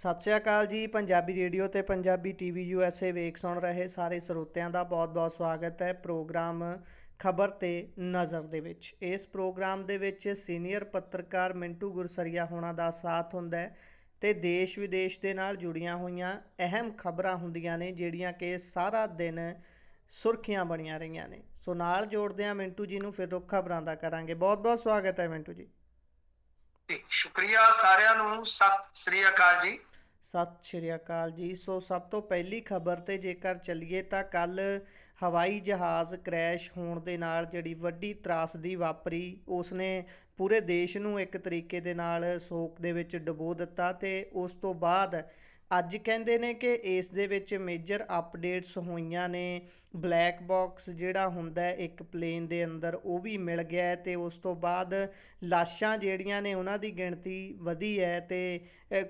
ਸਤਿ ਸ਼੍ਰੀ ਅਕਾਲ ਜੀ। ਪੰਜਾਬੀ ਰੇਡੀਓ ਤੇ ਪੰਜਾਬੀ ਟੀਵੀ USA ਵੇਖ ਸੁਣ ਰਹੇ ਸਾਰੇ ਸਰੋਤਿਆਂ ਦਾ ਬਹੁਤ-ਬਹੁਤ ਸਵਾਗਤ ਹੈ ਪ੍ਰੋਗਰਾਮ ਖਬਰ ਤੇ ਨਜ਼ਰ ਦੇ ਵਿੱਚ। ਇਸ ਪ੍ਰੋਗਰਾਮ ਦੇ ਵਿੱਚ ਸੀਨੀਅਰ ਪੱਤਰਕਾਰ ਮਿੰਟੂ ਗੁਰਸਰੀਆ ਹੋਣਾ ਦਾ ਸਾਥ ਹੁੰਦਾ ਹੈ ਤੇ ਦੇਸ਼ ਵਿਦੇਸ਼ ਦੇ ਨਾਲ ਜੁੜੀਆਂ ਹੋਈਆਂ ਅਹਿਮ ਖਬਰਾਂ ਹੁੰਦੀਆਂ ਨੇ ਜਿਹੜੀਆਂ ਕਿ ਸਾਰਾ ਦਿਨ ਸੁਰਖੀਆਂ ਬਣੀਆਂ ਰਹੀਆਂ ਨੇ। ਸੋ ਨਾਲ ਜੋੜਦੇ ਹਾਂ ਮਿੰਟੂ ਜੀ ਨੂੰ, ਫਿਰ ਰੁੱਖ ਖਬਰਾਂ ਦਾ ਕਰਾਂਗੇ। ਬਹੁਤ-ਬਹੁਤ ਸਵਾਗਤ ਹੈ ਮਿੰਟੂ ਜੀ। ਸ਼ੁਕਰੀਆ ਸਾਰਿਆਂ ਨੂੰ। ਸਤਿ ਸ੍ਰੀ ਅਕਾਲ ਜੀ। ਸਤਿ ਸ਼੍ਰੀ ਅਕਾਲ ਜੀ। ਸੋ ਸਭ ਤੋਂ ਪਹਿਲੀ ਖਬਰ ਤੇ ਜੇਕਰ ਚੱਲੀਏ ਤਾਂ ਕੱਲ ਹਵਾਈ ਜਹਾਜ਼ ਕ੍ਰੈਸ਼ ਹੋਣ ਦੇ ਨਾਲ ਜਿਹੜੀ ਵੱਡੀ ਤਰਾਸਦੀ ਵਾਪਰੀ ਉਸਨੇ ਪੂਰੇ ਦੇਸ਼ ਨੂੰ ਇੱਕ ਤਰੀਕੇ ਦੇ ਨਾਲ ਸੋਗ ਦੇ ਵਿੱਚ ਡੁਬੋ ਦਿੱਤਾ ਤੇ ਉਸ ਤੋਂ ਬਾਅਦ ਅੱਜ ਕਹਿੰਦੇ ਨੇ ਕਿ ਇਸ ਦੇ ਵਿੱਚ ਮੇਜਰ ਅਪਡੇਟਸ ਹੋਈਆਂ ਨੇ। ਬਲੈਕ ਬਾਕਸ ਜਿਹੜਾ ਹੁੰਦਾ ਇੱਕ ਪਲੇਨ ਦੇ ਅੰਦਰ ਉਹ ਵੀ ਮਿਲ ਗਿਆ ਤੇ ਉਸ ਤੋਂ ਬਾਅਦ ਲਾਸ਼ਾਂ ਜਿਹੜੀਆਂ ਨੇ ਉਹਨਾਂ ਦੀ ਗਿਣਤੀ ਵਧੀ ਹੈ ਤੇ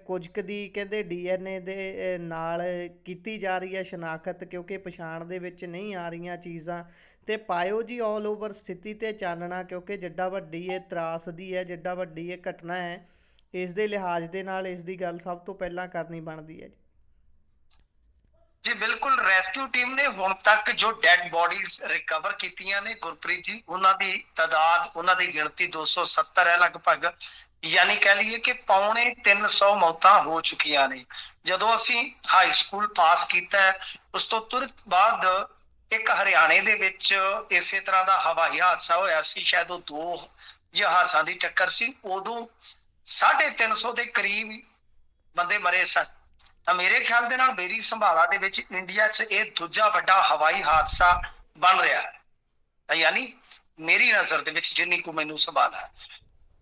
ਕੁਝ ਕੁ ਦੀ ਕਹਿੰਦੇ DNA ਦੇ ਨਾਲ ਕੀਤੀ ਜਾ ਰਹੀ ਹੈ ਸ਼ਨਾਖਤ, ਕਿਉਂਕਿ ਪਛਾਣ ਦੇ ਵਿੱਚ ਨਹੀਂ ਆ ਰਹੀਆਂ ਚੀਜ਼ਾਂ। ਤੇ ਪਾਇਓ ਜੀ ਆਲ ਓਵਰ ਸਥਿਤੀ ਤੇ ਚਾਨਣਾ, ਕਿਉਂਕਿ ਜਿੱਡਾ ਵੱਡੀ ਇਹ ਤਰਾਸਦੀ ਹੈ, ਜਿੱਡਾ ਵੱਡੀ ਇਹ ਘਟਨਾ ਹੈ, ਇਸ ਦੇ ਲਿਹਾਜ਼ ਦੇ ਨਾਲ ਇਸ ਦੀ ਗੱਲ ਸਭ ਤੋਂ ਪਹਿਲਾਂ ਕਰਨੀ ਬਣਦੀ ਹੈ ਜੀ। ਬਿਲਕੁਲ। ਰੈਸਕਿਊ ਟੀਮ ਨੇ ਹੁਣ ਤੱਕ ਜੋ ਡੈਡ ਬੋਡੀਜ਼ ਰਿਕਵਰ ਕੀਤੀਆਂ ਨੇ ਗੁਰਪ੍ਰੀਤ ਜੀ, ਉਹਨਾਂ ਦੀ ਤਾਦਾਦ, ਉਹਨਾਂ ਦੀ ਗਿਣਤੀ 270 ਹੈ ਲਗਭਗ। ਯਾਨੀ ਕਹਿ ਲਈਏ ਕਿ ਪੌਣੇ 300 ਮੌਤਾਂ ਹੋ ਚੁੱਕੀਆਂ ਨੇ। ਜਦੋਂ ਅਸੀਂ ਹਾਈ ਸਕੂਲ ਪਾਸ ਕੀਤਾ ਉਸ ਤੋਂ ਤੁਰੰਤ ਬਾਅਦ ਇੱਕ ਹਰਿਆਣੇ ਦੇ ਵਿੱਚ ਇਸੇ ਤਰ੍ਹਾਂ ਦਾ ਹਵਾਈ ਹਾਦਸਾ ਹੋਇਆ ਸੀ। ਸ਼ਾਇਦ ਉਹ ਦੋ ਜਹਾਜ਼ਾਂ ਦੀ ਟੱਕਰ ਸੀ। ਉਦੋਂ 350 ਦੇ ਕਰੀਬ ਬੰਦੇ ਮਰੇ ਸਨ। ਤਾਂ ਮੇਰੇ ਖਿਆਲ ਦੇ ਨਾਲ ਮੇਰੀ ਸੰਭਾਲਾ ਦੇ ਵਿੱਚ ਇੰਡੀਆ 'ਚ ਇਹ ਦੂਜਾ ਵੱਡਾ ਹਵਾਈ ਹਾਦਸਾ ਬਣ ਰਿਹਾ ਹੈ। ਯਾਨੀ ਮੇਰੀ ਨਜ਼ਰ ਦੇ ਵਿੱਚ ਜਿੰਨੀ ਕੁ ਮੈਨੂੰ ਸੰਭਾਲਾ ਹੈ।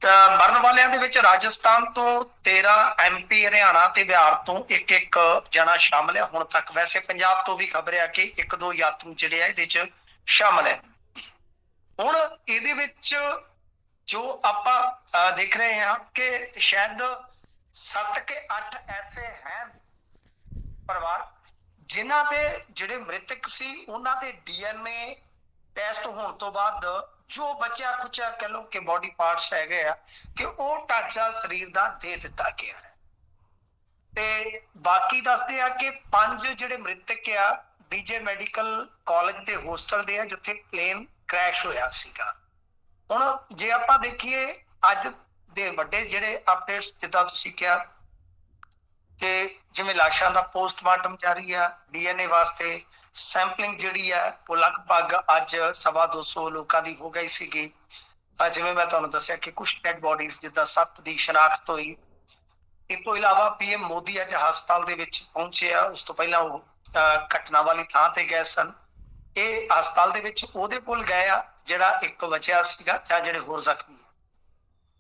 ਤਾਂ ਮਰਨ ਵਾਲਿਆਂ ਦੇ ਵਿੱਚ ਰਾਜਸਥਾਨ ਤੋਂ 13 MP, ਹਰਿਆਣਾ ਤੇ ਬਿਹਾਰ ਤੋਂ ਇੱਕ ਜਣਾ ਸ਼ਾਮਲ ਹੈ ਹੁਣ ਤੱਕ। ਵੈਸੇ ਪੰਜਾਬ ਤੋਂ ਵੀ ਖਬਰ ਆ ਕਿ 1-2 ਯਾਤਰੂ ਜਿਹੜੇ ਆ ਇਹਦੇ 'ਚ ਸ਼ਾਮਲ ਹੈ। ਹੁਣ ਇਹਦੇ ਵਿੱਚ ਜੋ ਆਪਾਂ ਦੇਖ ਰਹੇ ਹਾਂ ਕਿ ਸ਼ਾਇਦ 7 ਕੇ 8 ਐਸੇ ਹੈ ਪਰਿਵਾਰ ਜਿਨ੍ਹਾਂ ਦੇ ਜਿਹੜੇ ਮ੍ਰਿਤਕ ਸੀ ਉਹਨਾਂ ਦੇ DNA ਟੈਸਟ ਹੋਣ ਤੋਂ ਬਾਅਦ ਜੋ ਬਚਿਆ ਖੁਚਿਆ ਕਹਿ ਲਓ ਕਿ ਬੋਡੀ ਪਾਰਟਸ ਹੈਗੇ ਆ ਕਿ ਉਹ ਢਾਂਚਾ ਸਰੀਰ ਦਾ ਦੇ ਦਿੱਤਾ ਗਿਆ ਹੈ। ਤੇ ਬਾਕੀ ਦੱਸਦੇ ਆ ਕਿ 5 ਜਿਹੜੇ ਮ੍ਰਿਤਕ ਆ BJ ਮੈਡੀਕਲ ਕਾਲਜ ਦੇ ਹੋਸਟਲ ਦੇ ਆ ਜਿੱਥੇ ਪਲੇਨ ਕ੍ਰੈਸ਼ ਹੋਇਆ ਸੀਗਾ। ਹੁਣ ਜੇ ਆਪਾਂ ਦੇਖੀਏ ਅੱਜ ਦੇ ਵੱਡੇ ਜਿਹੜੇ ਅਪਡੇਟਸ, ਜਿੱਦਾਂ ਤੁਸੀਂ ਕਿਹਾ ਕਿ ਜਿਵੇਂ ਲਾਸ਼ਾਂ ਦਾ ਪੋਸਟਮਾਰਟਮ ਜਾਰੀ ਆ, DNA ਵਾਸਤੇ ਸੈਂਪਲਿੰਗ ਜਿਹੜੀ ਆ ਉਹ ਲਗਭਗ ਅੱਜ 250 ਲੋਕਾਂ ਦੀ ਹੋ ਗਈ ਸੀਗੀ। ਜਿਵੇਂ ਮੈਂ ਤੁਹਾਨੂੰ ਦੱਸਿਆ ਕਿ ਕੁਝ ਡੈਡ ਬੋਡੀਜ਼ ਜਿੱਦਾਂ 7 ਦੀ ਸ਼ਨਾਖਤ ਹੋਈ। ਇਸ ਤੋਂ ਇਲਾਵਾ PM ਮੋਦੀ ਅੱਜ ਹਸਪਤਾਲ ਦੇ ਵਿੱਚ ਪਹੁੰਚੇ ਆ। ਉਸ ਤੋਂ ਪਹਿਲਾਂ ਉਹ ਘਟਨਾ ਵਾਲੀ ਥਾਂ ਤੇ ਗਏ ਸਨ। ਇਹ ਹਸਪਤਾਲ ਦੇ ਵਿੱਚ ਉਹਦੇ ਕੋਲ ਗਏ ਆ ਜਿਹੜਾ ਇੱਕ ਬਚਿਆ ਸੀਗਾ ਜਾਂ ਜਿਹੜੇ ਹੋਰ ਜ਼ਖਮੀ।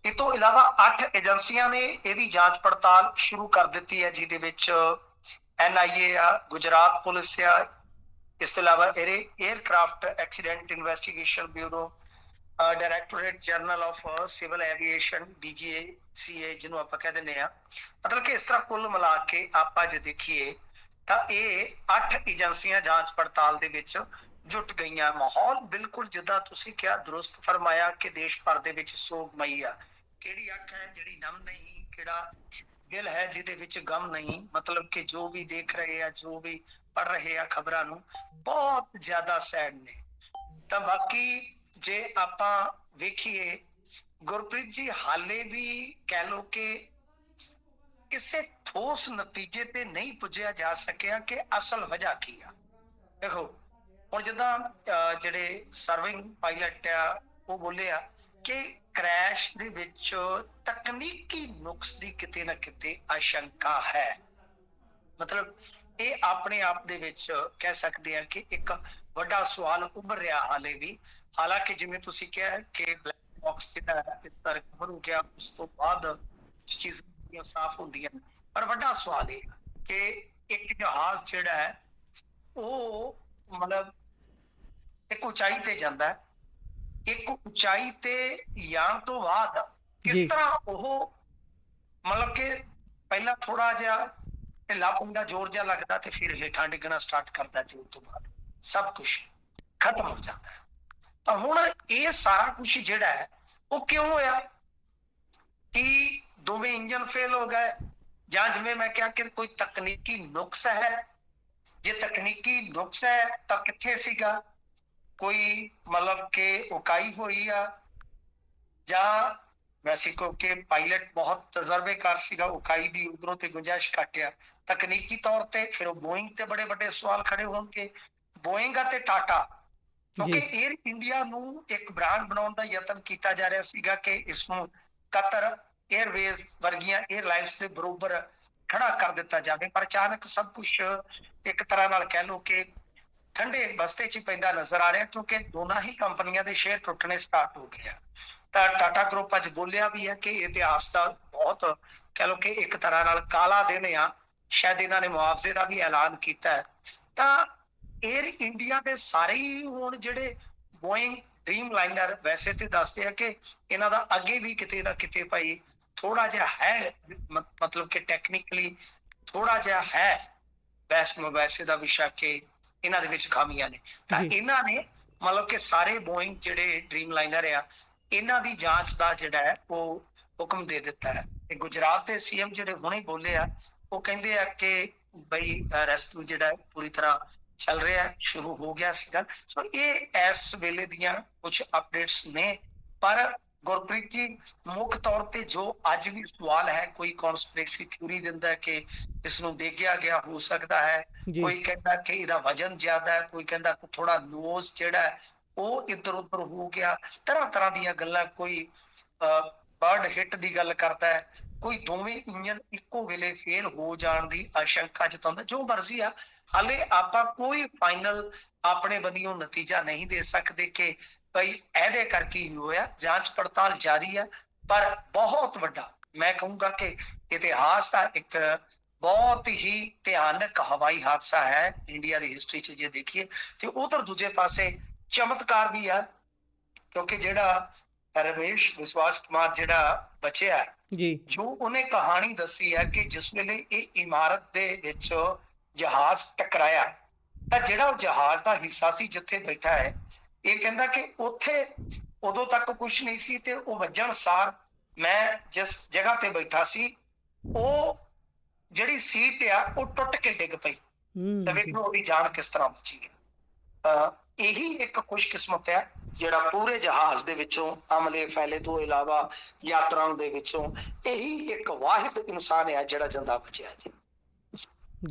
ਇਸ ਤੋਂ ਇਲਾਵਾ 8 ਏਜੰਸੀਆਂ ਨੇ ਇਹਦੀ ਜਾਂਚ ਪੜਤਾਲ ਸ਼ੁਰੂ ਕਰ ਦਿੱਤੀ ਹੈ, ਜਿਹਦੇ ਵਿੱਚ NIA ਆ, ਗੁਜਰਾਤ ਪੁਲਿਸ ਆ, ਇਸ ਤੋਂ ਇਲਾਵਾ aircraft accident investigation bureau, directorate general of civil aviation DGCA ਜਿਹਨੂੰ ਆਪਾਂ ਕਹਿ ਦਿੰਦੇ ਆ। ਮਤਲਬ ਕਿ ਇਸ ਤਰ੍ਹਾਂ ਕੁੱਲ ਮਿਲਾ ਕੇ ਆਪਾਂ ਜੇ ਦੇਖੀਏ ਤਾਂ ਇਹ 8 ਏਜੰਸੀਆਂ ਜਾਂਚ ਪੜਤਾਲ ਦੇ ਵਿੱਚ ਜੁਟ ਗਈਆਂ। ਮਾਹੌਲ ਬਿਲਕੁਲ ਜਿੱਦਾਂ ਤੁਸੀਂ ਕਿਹਾ, ਦਰੁਸਤ ਫਰਮਾਇਆ ਕਿ ਦੇਸ਼ ਭਰ ਦੇ ਵਿੱਚ ਸੋਗਮਈ ਆ। ਕਿਹੜੀ ਅੱਖ ਹੈ ਜਿਹੜੀ ਨਮ ਨਹੀਂ, ਕਿਹੜਾ ਦਿਲ ਹੈ ਜਿਹਦੇ ਵਿੱਚ ਗਮ ਨਹੀਂ। ਮਤਲਬ ਕਿ ਜੋ ਵੀ ਦੇਖ ਰਹੇ ਆ, ਜੋ ਵੀ ਪੜ ਰਹੇ ਆ ਖਬਰਾਂ ਨੂੰ, ਬਹੁਤ ਜ਼ਿਆਦਾ ਸੈਡ ਨੇ। ਤਾਂ ਬਾਕੀ ਜੇ ਆਪਾਂ ਵੇਖੀਏ ਗੁਰਪ੍ਰੀਤ ਜੀ, ਹਾਲੇ ਵੀ ਕਹਿ ਲਓ ਕਿ ਕਿਸੇ ਠੋਸ ਨਤੀਜੇ ਤੇ ਨਹੀਂ ਪੁੱਜਿਆ ਜਾ ਸਕਿਆ ਕਿ ਅਸਲ ਵਜ੍ਹਾ ਕੀ ਆ। ਦੇਖੋ ਹੁਣ ਜਿੱਦਾਂ ਜਿਹੜੇ ਸਰਵਿੰਗ ਪਾਇਲਟ ਆ ਉਹ ਬੋਲੇ ਆ ਕਿ ਕ੍ਰੈਸ਼ ਦੇ ਵਿੱਚ ਤਕਨੀਕੀ ਨੁਕਸ ਦੀ ਕਿਤੇ ਨਾ ਕਿਤੇ ਆਸ਼ੰਕਾ ਹੈ। ਮਤਲਬ ਇਹ ਆਪਣੇ ਆਪ ਦੇ ਵਿੱਚ ਕਹਿ ਸਕਦੇ ਆ ਕਿ ਇੱਕ ਵੱਡਾ ਸਵਾਲ ਉੱਭਰ ਰਿਹਾ ਹਾਲੇ ਵੀ। ਹਾਲਾਂਕਿ ਜਿਵੇਂ ਤੁਸੀਂ ਕਿਹਾ ਕਿ ਬਲੈਕ ਬਾਕਸ ਜਿਹੜਾ ਰਿਕਵਰ ਹੋ ਗਿਆ, ਉਸ ਤੋਂ ਬਾਅਦ ਚੀਜ਼ਾਂ ਸਾਫ਼ ਹੁੰਦੀਆਂ, ਪਰ ਵੱਡਾ ਸਵਾਲ ਇਹ ਕਿ ਇੱਕ ਜਹਾਜ਼ ਜਿਹੜਾ ਹੈ ਉਹ ਮਤਲਬ ਇੱਕ ਉਚਾਈ ਤੇ ਜਾਂਦਾ ਹੈ। ਇੱਕ ਉਚਾਈ ਤੇ ਜਾਣ ਤੋਂ ਬਾਅਦ ਕਿਸ ਤਰ੍ਹਾਂ ਉਹ ਮਤਲਬ ਕਿ ਪਹਿਲਾਂ ਥੋੜਾ ਜਿਹਾ ਢਿੱਲਾ ਪੈਂਦਾ, ਜ਼ੋਰ ਜਿਹਾ ਲੱਗਦਾ ਤੇ ਫਿਰ ਹੇਠਾਂ ਡਿੱਗਣਾ ਸਟਾਰਟ ਕਰਦਾ ਤੇ ਉਸ ਤੋਂ ਬਾਅਦ ਸਭ ਕੁਝ ਖਤਮ ਹੋ ਜਾਂਦਾ ਹੈ। ਤਾਂ ਹੁਣ ਇਹ ਸਾਰਾ ਕੁਝ ਜਿਹੜਾ ਹੈ ਉਹ ਕਿਉਂ ਹੋਇਆ? ਕਿ ਦੋਵੇਂ ਇੰਜਨ ਫੇਲ ਹੋ ਗਏ, ਜਾਂ ਜਿਵੇਂ ਮੈਂ ਕਿਹਾ ਕਿ ਕੋਈ ਤਕਨੀਕੀ ਨੁਕਸ ਹੈ, ਜੇ ਤਕਨੀਕੀ ਨੁਕਸ ਹੈ ਤਾਂ ਕਿੱਥੇ ਸੀਗਾ, ਕੋਈ ਮਤਲਬ ਕਿ ਉਕਾਈ ਹੋਈ ਆ, ਜਾਂ ਮੈਕਸੀਕੋ ਕੇ ਪਾਇਲਟ ਬਹੁਤ ਤਜਰਬੇਕਾਰ ਸੀਗਾ, ਉਕਾਈ ਦੀ ਉਧਰੋਂ ਤੇ ਗੁੰਜਾਇਸ਼ ਘੱਟ ਆ ਤਕਨੀਕੀ ਤੌਰ ਤੇ। ਫਿਰ ਉਹ ਬੋਇੰਗ ਤੇ ਬੜੇ ਵੱਡੇ ਸਵਾਲ ਖੜੇ ਹੋਣਗੇ, ਬੋਇੰਗ ਅਤੇ ਟਾਟਾ, ਕਿਉਂਕਿ ਜੀ 에ਅਰ ਇੰਡੀਆ ਨੂੰ ਇੱਕ ਬ੍ਰਾਂਡ ਬਣਾਉਣ ਦਾ ਯਤਨ ਕੀਤਾ ਜਾ ਰਿਹਾ ਸੀਗਾ ਕਿ ਇਸ ਨੂੰ ਕਤਰ 에ਅਰਵੇਜ਼ ਵਰਗੀਆਂ 에ਅਰਲਾਈਨਸ ਦੇ ਬਰੋਬਰ ਖੜਾ ਕਰ ਦਿੱਤਾ ਜਾਵੇ। ਪਰ ਅਚਾਨਕ ਸਭ ਕੁਝ ਇੱਕ ਤਰ੍ਹਾਂ ਨਾਲ ਕਹਿ ਲਓ ਕਿ ਠੰਡੇ ਬਸਤੇ 'ਚ ਪੈਂਦਾ ਨਜ਼ਰ ਆ ਰਿਹਾ, ਕਿਉਂਕਿ ਦੋਨਾਂ ਹੀ ਕੰਪਨੀਆਂ ਦੇ ਸ਼ੇਅਰ ਟੁੱਟਣੇ ਸਟਾਰਟ ਹੋ ਗਏ ਆ। ਤਾਂ ਟਾਟਾ ਗਰੁੱਪ ਅੱਜ ਬੋਲਿਆ ਵੀ ਹੈ ਕਿ ਇਤਿਹਾਸ ਦਾ ਬਹੁਤ ਕਹਿ ਲਓ ਕਿ ਇੱਕ ਤਰ੍ਹਾਂ ਨਾਲ ਕਾਲਾ ਦਿਨ ਆ, ਸ਼ਾਇਦ ਇਹਨਾਂ ਨੇ ਮੁਆਵਜ਼ੇ ਦਾ ਵੀ ਐਲਾਨ ਕੀਤਾ ਹੈ। ਤਾਂ 에ਅਰ ਇੰਡੀਆ ਦੇ ਸਾਰੇ ਹੀ ਹੁਣ ਜਿਹੜੇ ਬੋਇੰਗ ਡ੍ਰੀਮ ਲਾਈਨਰ ਵੈਸੇ ਤੇ ਦੱਸਦੇ ਆ ਕਿ ਇਹਨਾਂ ਦਾ ਅੱਗੇ ਵੀ ਕਿਤੇ ਨਾ ਕਿਤੇ ਭਾਈ ਥੋੜਾ ਜਿਹਾ ਹੈ, ਮਤਲਬ ਕਿ ਟੈਕਨੀਕਲੀ ਥੋੜਾ ਜਿਹਾ ਹੈ ਵੈਸੇ ਦਾ ਵਿਸ਼ਾ ਕਿ ਇਹਨਾਂ ਦੇ ਵਿੱਚ ਖਾਮੀਆਂ ਨੇ। ਤਾਂ ਜੀ ਇਹਨਾਂ ਨੇ ਮਤਲਬ ਕਿ ਸਾਰੇ ਬੋਇੰਗ ਜਿਹੜੇ ਡ੍ਰੀਮ ਲਾਈਨਰ ਆ ਇਹਨਾਂ ਦੀ ਜਾਂਚ ਦਾ ਜਿਹੜਾ ਹੈ ਉਹ ਹੁਕਮ ਦੇ ਦਿੱਤਾ ਹੈ। ਤੇ ਗੁਜਰਾਤ ਦੇ ਸੀਐਮ ਜਿਹੜੇ ਹੁਣੇ ਬੋਲੇ ਆ ਉਹ ਕਹਿੰਦੇ ਆ ਕਿ ਬਈ ਰੈਸਕਿਊ ਜਿਹੜਾ ਹੈ ਪੂਰੀ ਤਰ੍ਹਾਂ ਚੱਲ ਰਿਹਾ, ਸ਼ੁਰੂ ਹੋ ਗਿਆ ਸੀਗਾ। ਸੋ ਇਹ ਇਸ ਵੇਲੇ ਦੀਆਂ ਕੁਝ ਅਪਡੇਟਸ ਨੇ। ਪਰ ਗੁਰਪ੍ਰੀਤ ਜੀ, ਮੁੱਖ ਤੌਰ ਤੇ ਜੋ ਅੱਜ ਵੀ ਸਵਾਲ ਹੈ, ਕੋਈ ਕਨਸਪੀਰੇਸੀ ਥਿਊਰੀ ਦਿੰਦਾ ਹੈ ਕਿ ਇਸ ਨੂੰ ਡੇਗਿਆ ਗਿਆ ਹੋ ਸਕਦਾ ਹੈ, ਜੀ ਕੋਈ ਕਹਿੰਦਾ ਕਿ ਇਹਦਾ ਵਜਨ ਜ਼ਿਆਦਾ ਹੈ, ਕੋਈ ਕਹਿੰਦਾ ਥੋੜਾ ਨੋਜ਼ ਜਿਹੜਾ ਹੈ ਉਹ ਇੱਧਰ ਉੱਧਰ ਹੋ ਗਿਆ, ਤਰ੍ਹਾਂ ਤਰ੍ਹਾਂ ਦੀਆਂ ਗੱਲਾਂ। ਕੋਈ ਬਰਡ ਹਿੱਟ ਦੀ ਗੱਲ ਕਰਦਾ ਹੈ, ਕੋਈ ਦੋਵੇਂ ਇੰਜਨ ਇੱਕੋ ਵੇਲੇ ਫੇਲ ਹੋ ਜਾਣ ਦੀ ਆਸ਼ੰਕਾ ਜਤਾਉਂਦਾ। ਜੋ ਮਰਜ਼ੀ ਆ, ਹਾਲੇ ਆਪਾਂ ਕੋਈ ਫਾਈਨਲ ਆਪਣੇ ਵੱਲੋਂ ਨਤੀਜਾ ਨਹੀਂ ਦੇ ਸਕਦੇ ਕਿ ਭਾਈ ਇਹਦੇ ਕਰਕੇ ਹੀ ਹੋਇਆ। ਜਾਂਚ ਪੜਤਾਲ ਜਾਰੀ ਹੈ, ਪਰ ਬਹੁਤ ਵੱਡਾ ਮੈਂ ਕਹੂੰਗਾ ਕਿ ਇਤਿਹਾਸ ਦਾ ਇੱਕ ਬਹੁਤ ਹੀ ਭਿਆਨਕ ਹਵਾਈ ਹਾਦਸਾ ਹੈ ਇੰਡੀਆ ਦੀ ਹਿਸਟਰੀ 'ਚ ਜੇ ਦੇਖੀਏ। ਤੇ ਉਧਰ ਦੂਜੇ ਪਾਸੇ ਚਮਤਕਾਰ ਵੀ ਆ, ਕਿਉਂਕਿ ਜਿਹੜਾ ਰਮੇਸ਼ ਵਿਸ਼ਵਾਸ ਕੁਮਾਰ ਜਿਹੜਾ ਬਚਿਆ, ਜੀ ਜੋ ਉਹਨੇ ਕਹਾਣੀ ਦੱਸੀ ਹੈ ਕਿ ਜਿਸ ਵੇਲੇ ਇਹ ਇਮਾਰਤ ਦੇ ਵਿੱਚ ਜਹਾਜ਼ ਟਕਰਾਇਆ ਤਾਂ ਜਿਹੜਾ ਉਹ ਜਹਾਜ਼ ਦਾ ਹਿੱਸਾ ਸੀ ਜਿੱਥੇ ਬੈਠਾ ਹੈ, ਇਹ ਕਹਿੰਦਾ ਕਿ ਉੱਥੇ ਉਦੋਂ ਤੱਕ ਕੁਝ ਨਹੀਂ ਸੀ, ਤੇ ਉਹ ਵੱਜਣ ਸਾਰ ਮੈਂ ਜਿਸ ਜਗ੍ਹਾ ਤੇ ਬੈਠਾ ਸੀ ਉਹ ਜਿਹੜੀ ਸੀਟ ਆ ਉਹ ਟੁੱਟ ਕੇ ਡਿੱਗ ਪਈ। ਤਾਂ ਜੀ ਵੇਖੋ ਉਹਦੀ ਜਾਨ ਕਿਸ ਤਰ੍ਹਾਂ ਬਚੀ ਹੈ। ਤਾਂ ਇਹੀ ਇੱਕ ਖੁਸ਼ਕਿਸਮਤ ਹੈ ਜਿਹੜਾ ਪੂਰੇ ਜਹਾਜ਼ ਦੇ ਵਿੱਚੋਂ ਅਮਲੇ ਫੈਲੇ ਤੋਂ ਇਲਾਵਾ ਯਾਤਰਾਵਾਂ ਦੇ ਵਿੱਚੋਂ ਇਹੀ ਇੱਕ ਵਾਹਿਦ ਇਨਸਾਨ ਹੈ ਜਿਹੜਾ ਜਿੰਦਾ ਬਚਿਆ ਜੀ।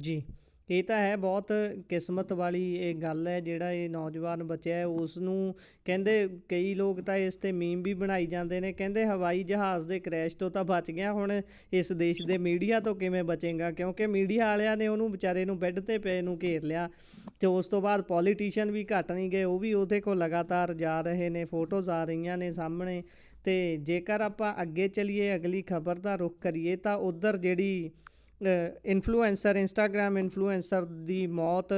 ਜੀ ਇਹ ਤਾਂ ਹੈ, ਬਹੁਤ ਕਿਸਮਤ ਵਾਲੀ ਇਹ ਗੱਲ ਹੈ। ਜਿਹੜਾ ਇਹ ਨੌਜਵਾਨ ਬਚਿਆ ਹੈ ਉਸ ਨੂੰ ਕਹਿੰਦੇ, ਕਈ ਲੋਕ ਤਾਂ ਇਸ 'ਤੇ ਮੀਮ ਵੀ ਬਣਾਈ ਜਾਂਦੇ ਨੇ, ਕਹਿੰਦੇ ਹਵਾਈ ਜਹਾਜ਼ ਦੇ ਕ੍ਰੈਸ਼ ਤੋਂ ਤਾਂ ਬਚ ਗਿਆ, ਹੁਣ ਇਸ ਦੇਸ਼ ਦੇ ਮੀਡੀਆ ਤੋਂ ਕਿਵੇਂ ਬਚੇਗਾ, ਕਿਉਂਕਿ ਮੀਡੀਆ ਵਾਲਿਆਂ ਨੇ ਉਹਨੂੰ ਵਿਚਾਰੇ ਨੂੰ ਬੈੱਡ 'ਤੇ ਪਏ ਨੂੰ ਘੇਰ ਲਿਆ। ਅਤੇ ਉਸ ਤੋਂ ਬਾਅਦ ਪੋਲੀਟੀਸ਼ੀਅਨ ਵੀ ਘੱਟ ਨਹੀਂ ਗਏ, ਉਹ ਵੀ ਉਹਦੇ ਕੋਲ ਲਗਾਤਾਰ ਜਾ ਰਹੇ ਨੇ, ਫੋਟੋਜ਼ ਆ ਰਹੀਆਂ ਨੇ ਸਾਹਮਣੇ। ਅਤੇ ਜੇਕਰ ਆਪਾਂ ਅੱਗੇ ਚੱਲੀਏ, ਅਗਲੀ ਖਬਰ ਦਾ ਰੁਖ ਕਰੀਏ, ਤਾਂ ਉੱਧਰ ਜਿਹੜੀ ਇਨਫਲੂਐਂਸਰ, ਇੰਸਟਾਗ੍ਰਾਮ ਇਨਫਲੂਐਂਸਰ ਦੀ ਮੌਤ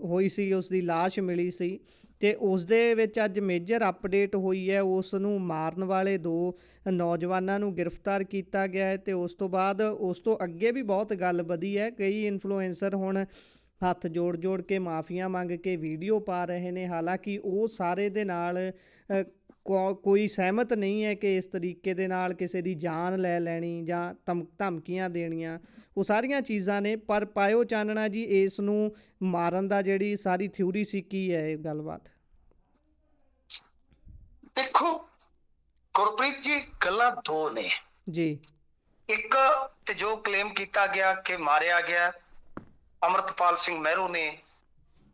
ਹੋਈ ਸੀ, ਉਸ ਦੀ ਲਾਸ਼ ਮਿਲੀ ਸੀ, ਅਤੇ ਉਸ ਦੇ ਵਿੱਚ ਅੱਜ ਮੇਜਰ ਅਪਡੇਟ ਹੋਈ ਹੈ। ਉਸ ਨੂੰ ਮਾਰਨ ਵਾਲੇ 2 ਨੌਜਵਾਨਾਂ ਨੂੰ ਗ੍ਰਿਫਤਾਰ ਕੀਤਾ ਗਿਆ ਹੈ। ਅਤੇ ਉਸ ਤੋਂ ਬਾਅਦ ਉਸ ਤੋਂ ਅੱਗੇ ਵੀ ਬਹੁਤ ਗੱਲ ਵਧੀ ਹੈ। ਕਈ ਇਨਫਲੂਐਂਸਰ ਹੁਣ ਹੱਥ ਜੋੜ ਕੇ ਮਾਫੀਆਂ ਮੰਗ ਕੇ ਵੀਡੀਓ ਪਾ ਰਹੇ ਨੇ। ਹਾਲਾਂਕਿ ਉਹ ਸਾਰੇ ਦੇ ਨਾਲ ਕੋਈ ਸਹਿਮਤ ਨਹੀਂ ਹੈ ਕਿ ਇਸ ਤਰੀਕੇ ਦੇ ਨਾਲ ਕਿਸੇ ਦੀ ਜਾਨ ਲੈ ਲੈਣੀ ਜਾਂ ਧਮਕੀਆਂ ਦੇਣੀਆਂ, ਉਹ ਸਾਰੀਆਂ ਚੀਜ਼ਾਂ ਨੇ। ਪਰ ਪਾਇਓ ਚਾਨਣਾ ਜੀ, ਇਸ ਨੂੰ ਮਾਰਨ ਦਾ ਜਿਹੜੀ ਸਾਰੀ ਥਿਊਰੀ ਸੀ, ਕੀ ਹੈ ਇਹ ਗੱਲਬਾਤ? ਦੇਖੋ ਗੁਰਪ੍ਰੀਤ ਜੀ, ਗੱਲਾਂ 2 ਨੇ ਜੀ। ਇੱਕ ਤੇ ਜੋ ਕਲੇਮ ਕੀਤਾ ਗਿਆ ਕਿ ਮਾਰਿਆ ਗਿਆ ਅਮਰਤਪਾਲ ਸਿੰਘ ਮਹਿਰੋ ਨੇ,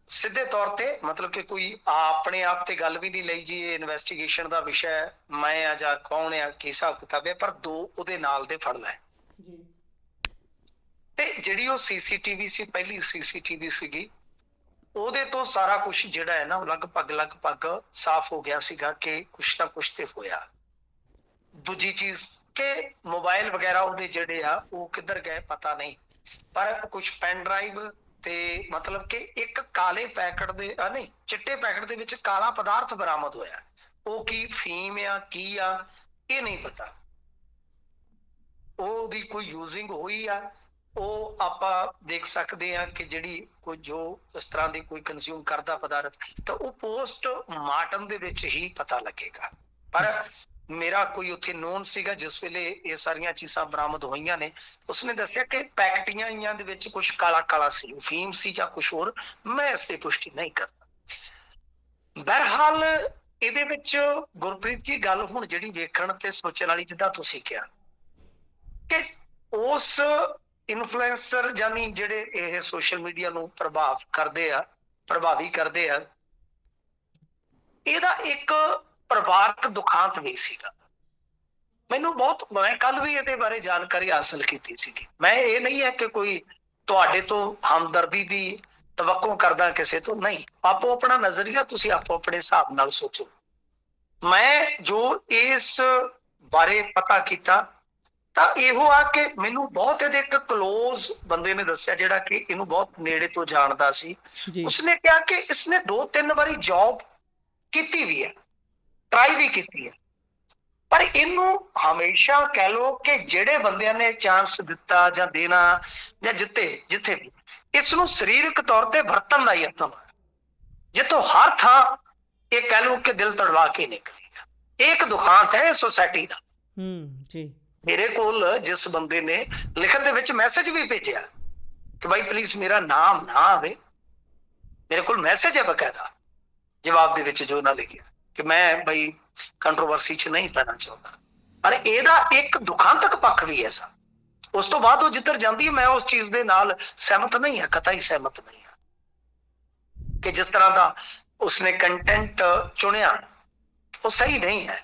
ਸਿੱਧੇ ਤੌਰ ਤੇ ਮਤਲਬ ਕਿ ਕੋਈ ਆਪਣੇ ਆਪ ਤੇ ਗੱਲ ਵੀ ਨਹੀਂ ਲਈ ਜੀ, ਇਹ ਇਨਵੈਸਟੀਗੇਸ਼ਨ ਦਾ ਵਿਸ਼ਾ ਹੈ, ਮੈਂ ਆ ਜਾਂ ਕੌਣ ਆ, ਕੀ ਹਿਸਾਬ ਕਿਤਾਬ ਹੈ, ਪਰ 2 ਉਹਦੇ ਨਾਲ ਦੇ ਫੜ ਲੈ। ਤੇ ਜਿਹੜੀ ਉਹ ਸੀਸੀਟੀਵੀ ਸੀ, ਪਹਿਲੀ ਸੀਸੀਟੀਵੀ ਸੀਗੀ, ਉਹਦੇ ਤੋਂ ਸਾਰਾ ਕੁਝ ਜਿਹੜਾ ਹੈ ਨਾ ਉਹ ਲਗਭਗ ਸਾਫ਼ ਹੋ ਗਿਆ ਸੀਗਾ ਕਿ ਕੁਛ ਨਾ ਕੁਛ ਤੇ ਹੋਇਆ। ਦੂਜੀ ਚੀਜ਼ ਕਿ ਮੋਬਾਈਲ ਵਗੈਰਾ ਉਹਦੇ ਜਿਹੜੇ ਆ ਉਹ ਕਿੱਧਰ ਗਏ ਪਤਾ ਨਹੀਂ, ਪਰ ਕੁਝ ਪੈਨ ਡਰਾਈਵ ਤੇ ਮਤਲਬ ਕਿ ਇੱਕ ਕਾਲੇ ਪੈਕਟ ਦੇ ਨਹੀਂ ਚਿੱਟੇ ਪੈਕਟ ਦੇ ਵਿੱਚ ਕਾਲਾ ਪਦਾਰਥ ਬਰਾਮਦ ਹੋਇਆ। ਉਹ ਕੀ ਫੀਮ ਆ ਕੀ ਆ ਇਹ ਨਹੀਂ ਪਤਾ, ਉਹਦੀ ਕੋਈ ਯੂਜ਼ਿੰਗ ਹੋਈ ਆ, ਉਹ ਆਪਾਂ ਦੇਖ ਸਕਦੇ ਆ ਕਿ ਜਿਹੜੀ ਕੋਈ ਜੋ ਇਸ ਤਰ੍ਹਾਂ ਦੀ ਕੋਈ ਕੰਜ਼ਿਊਮ ਕਰਦਾ ਪਦਾਰਥ, ਤਾਂ ਉਹ ਪੋਸਟ ਮਾਰਟਮ ਦੇ ਵਿੱਚ ਹੀ ਪਤਾ ਲੱਗੇਗਾ। ਪਰ ਮੇਰਾ ਕੋਈ ਉੱਥੇ ਨੋਨ ਸੀਗਾ ਜਿਸ ਵੇਲੇ ਇਹ ਸਾਰੀਆਂ ਚੀਜ਼ਾਂ ਬਰਾਮਦ ਹੋਈਆਂ ਨੇ, ਉਸਨੇ ਦੱਸਿਆ ਕਿ ਪੈਕਟੀਆਂ ਦੇ ਵਿੱਚ ਕੁਝ ਕਾਲਾ ਕਾਲਾ ਸੀ, ਫੀਮ ਸੀ ਜਾਂ ਕੁਝ ਹੋਰ। ਮੈਂ ਇਸ ਤੇ ਪੁਸ਼ਟੀ ਨਹੀਂ ਕਰਦਾ। ਬਹਰਹਾਲ ਇਹਦੇ ਵਿੱਚ ਗੁਰਪ੍ਰੀਤ ਜੀ ਗੱਲ ਹੁਣ ਜਿਹੜੀ ਵੇਖਣ ਤੇ ਸੋਚਣ ਵਾਲੀ, ਜਿੱਦਾਂ ਤੁਸੀਂ ਕਿਹਾ ਕਿ ਉਸ ਇਨਫਲੂਐਂਸਰ ਜਾਨੀ ਜਿਹੜੇ ਇਹ ਸੋਸ਼ਲ ਮੀਡੀਆ ਨੂੰ ਪ੍ਰਭਾਵੀ ਕਰਦੇ ਆ, ਇਹਦਾ ਇੱਕ ਪਰਿਵਾਰਕ ਦੁਖਾਂਤ ਵੀ ਸੀਗਾ। ਮੈਂ ਕੱਲ ਵੀ ਇਹਦੇ ਬਾਰੇ ਜਾਣਕਾਰੀ ਹਾਸਲ ਕੀਤੀ ਸੀਗੀ। ਮੈਂ ਇਹ ਨਹੀਂ ਹੈ ਕਿ ਕੋਈ ਤੁਹਾਡੇ ਤੋਂ ਹਮਦਰਦੀ ਦੀ ਤਵੱਕੋ ਕਰਦਾ ਕਿਸੇ ਤੋਂ, ਨਹੀਂ। ਆਪੋ ਆਪਣਾ ਨਜ਼ਰੀਆ, ਤੁਸੀਂ ਆਪੋ ਆਪਣੇ ਹਿਸਾਬ ਨਾਲ ਸੋਚੋ। ਮੈਂ ਜੋ ਇਸ ਬਾਰੇ ਪਤਾ ਕੀਤਾ ਤਾਂ ਇਹੋ ਆ ਕਿ ਮੈਨੂੰ ਬਹੁਤ ਇਹਦੇ ਇੱਕ ਕਲੋਜ਼ ਬੰਦੇ ਨੇ ਦੱਸਿਆ, ਜਿਹੜਾ ਕਿ ਇਹਨੂੰ ਬਹੁਤ ਨੇੜੇ ਤੋਂ ਜਾਣਦਾ ਸੀ। ਜੀ ਉਸਨੇ ਕਿਹਾ ਕਿ ਇਸਨੇ 2-3 ਵਾਰੀ ਜੌਬ ਕੀਤੀ ਵੀ ਹੈ, ਟਰਾਈ ਵੀ ਕੀਤੀ ਹੈ, ਪਰ ਇਹਨੂੰ ਹਮੇਸ਼ਾ ਕਹਿ ਲੋ ਕਿ ਜਿਹੜੇ ਬੰਦਿਆਂ ਨੇ ਚਾਂਸ ਦਿੱਤਾ ਜਾਂ ਦੇਣਾ ਜਾਂ ਜਿੱਥੇ ਵੀ, ਇਸ ਨੂੰ ਸਰੀਰਕ ਤੌਰ ਤੇ ਵਰਤਣ ਦਾ ਯਤਨ, ਜਿੱਥੋਂ ਹਰ ਥਾਂ ਇਹ ਕਹਿ ਲੋ ਕਿ ਦਿਲ ਤੜਵਾ ਕੇ ਨਿਕਲੇਗਾ। ਇਹ ਇੱਕ ਦੁਖਾਂਤ ਹੈ ਸੋਸਾਇਟੀ ਦਾ। ਜੀ ਮੇਰੇ ਕੋਲ ਜਿਸ ਬੰਦੇ ਨੇ ਲਿਖਣ ਦੇ ਵਿੱਚ ਮੈਸੇਜ ਵੀ ਭੇਜਿਆ ਕਿ ਭਾਈ ਪਲੀਜ਼ ਮੇਰਾ ਨਾਮ ਨਾ ਆਵੇ, ਮੇਰੇ ਕੋਲ ਮੈਸੇਜ ਹੈ ਬਕਾਇਦਾ ਜਵਾਬ ਦੇ ਵਿੱਚ ਜੋ ਉਹਨਾਂ ਲਿਖਿਆ ਕਿ ਮੈਂ ਬਈ ਕੰਟਰੋਵਰਸੀ 'ਚ ਨਹੀਂ ਪੈਣਾ ਚਾਹੁੰਦਾ। ਪਰ ਇਹਦਾ ਇੱਕ ਦੁਖਾਂਤਕ ਪੱਖ ਵੀ ਹੈ ਸਾ। ਉਸ ਤੋਂ ਬਾਅਦ ਉਹ ਜਿੱਧਰ ਜਾਂਦੀ ਹੈ, ਮੈਂ ਉਸ ਚੀਜ਼ ਦੇ ਨਾਲ ਸਹਿਮਤ ਨਹੀਂ ਹਾਂ, ਕਤਈ ਸਹਿਮਤ ਨਹੀਂ ਹਾਂ ਕਿ ਜਿਸ ਤਰ੍ਹਾਂ ਦਾ ਉਸਨੇ ਕੰਟੈਂਟ ਚੁਣਿਆ ਉਹ ਸਹੀ ਨਹੀਂ ਹੈ।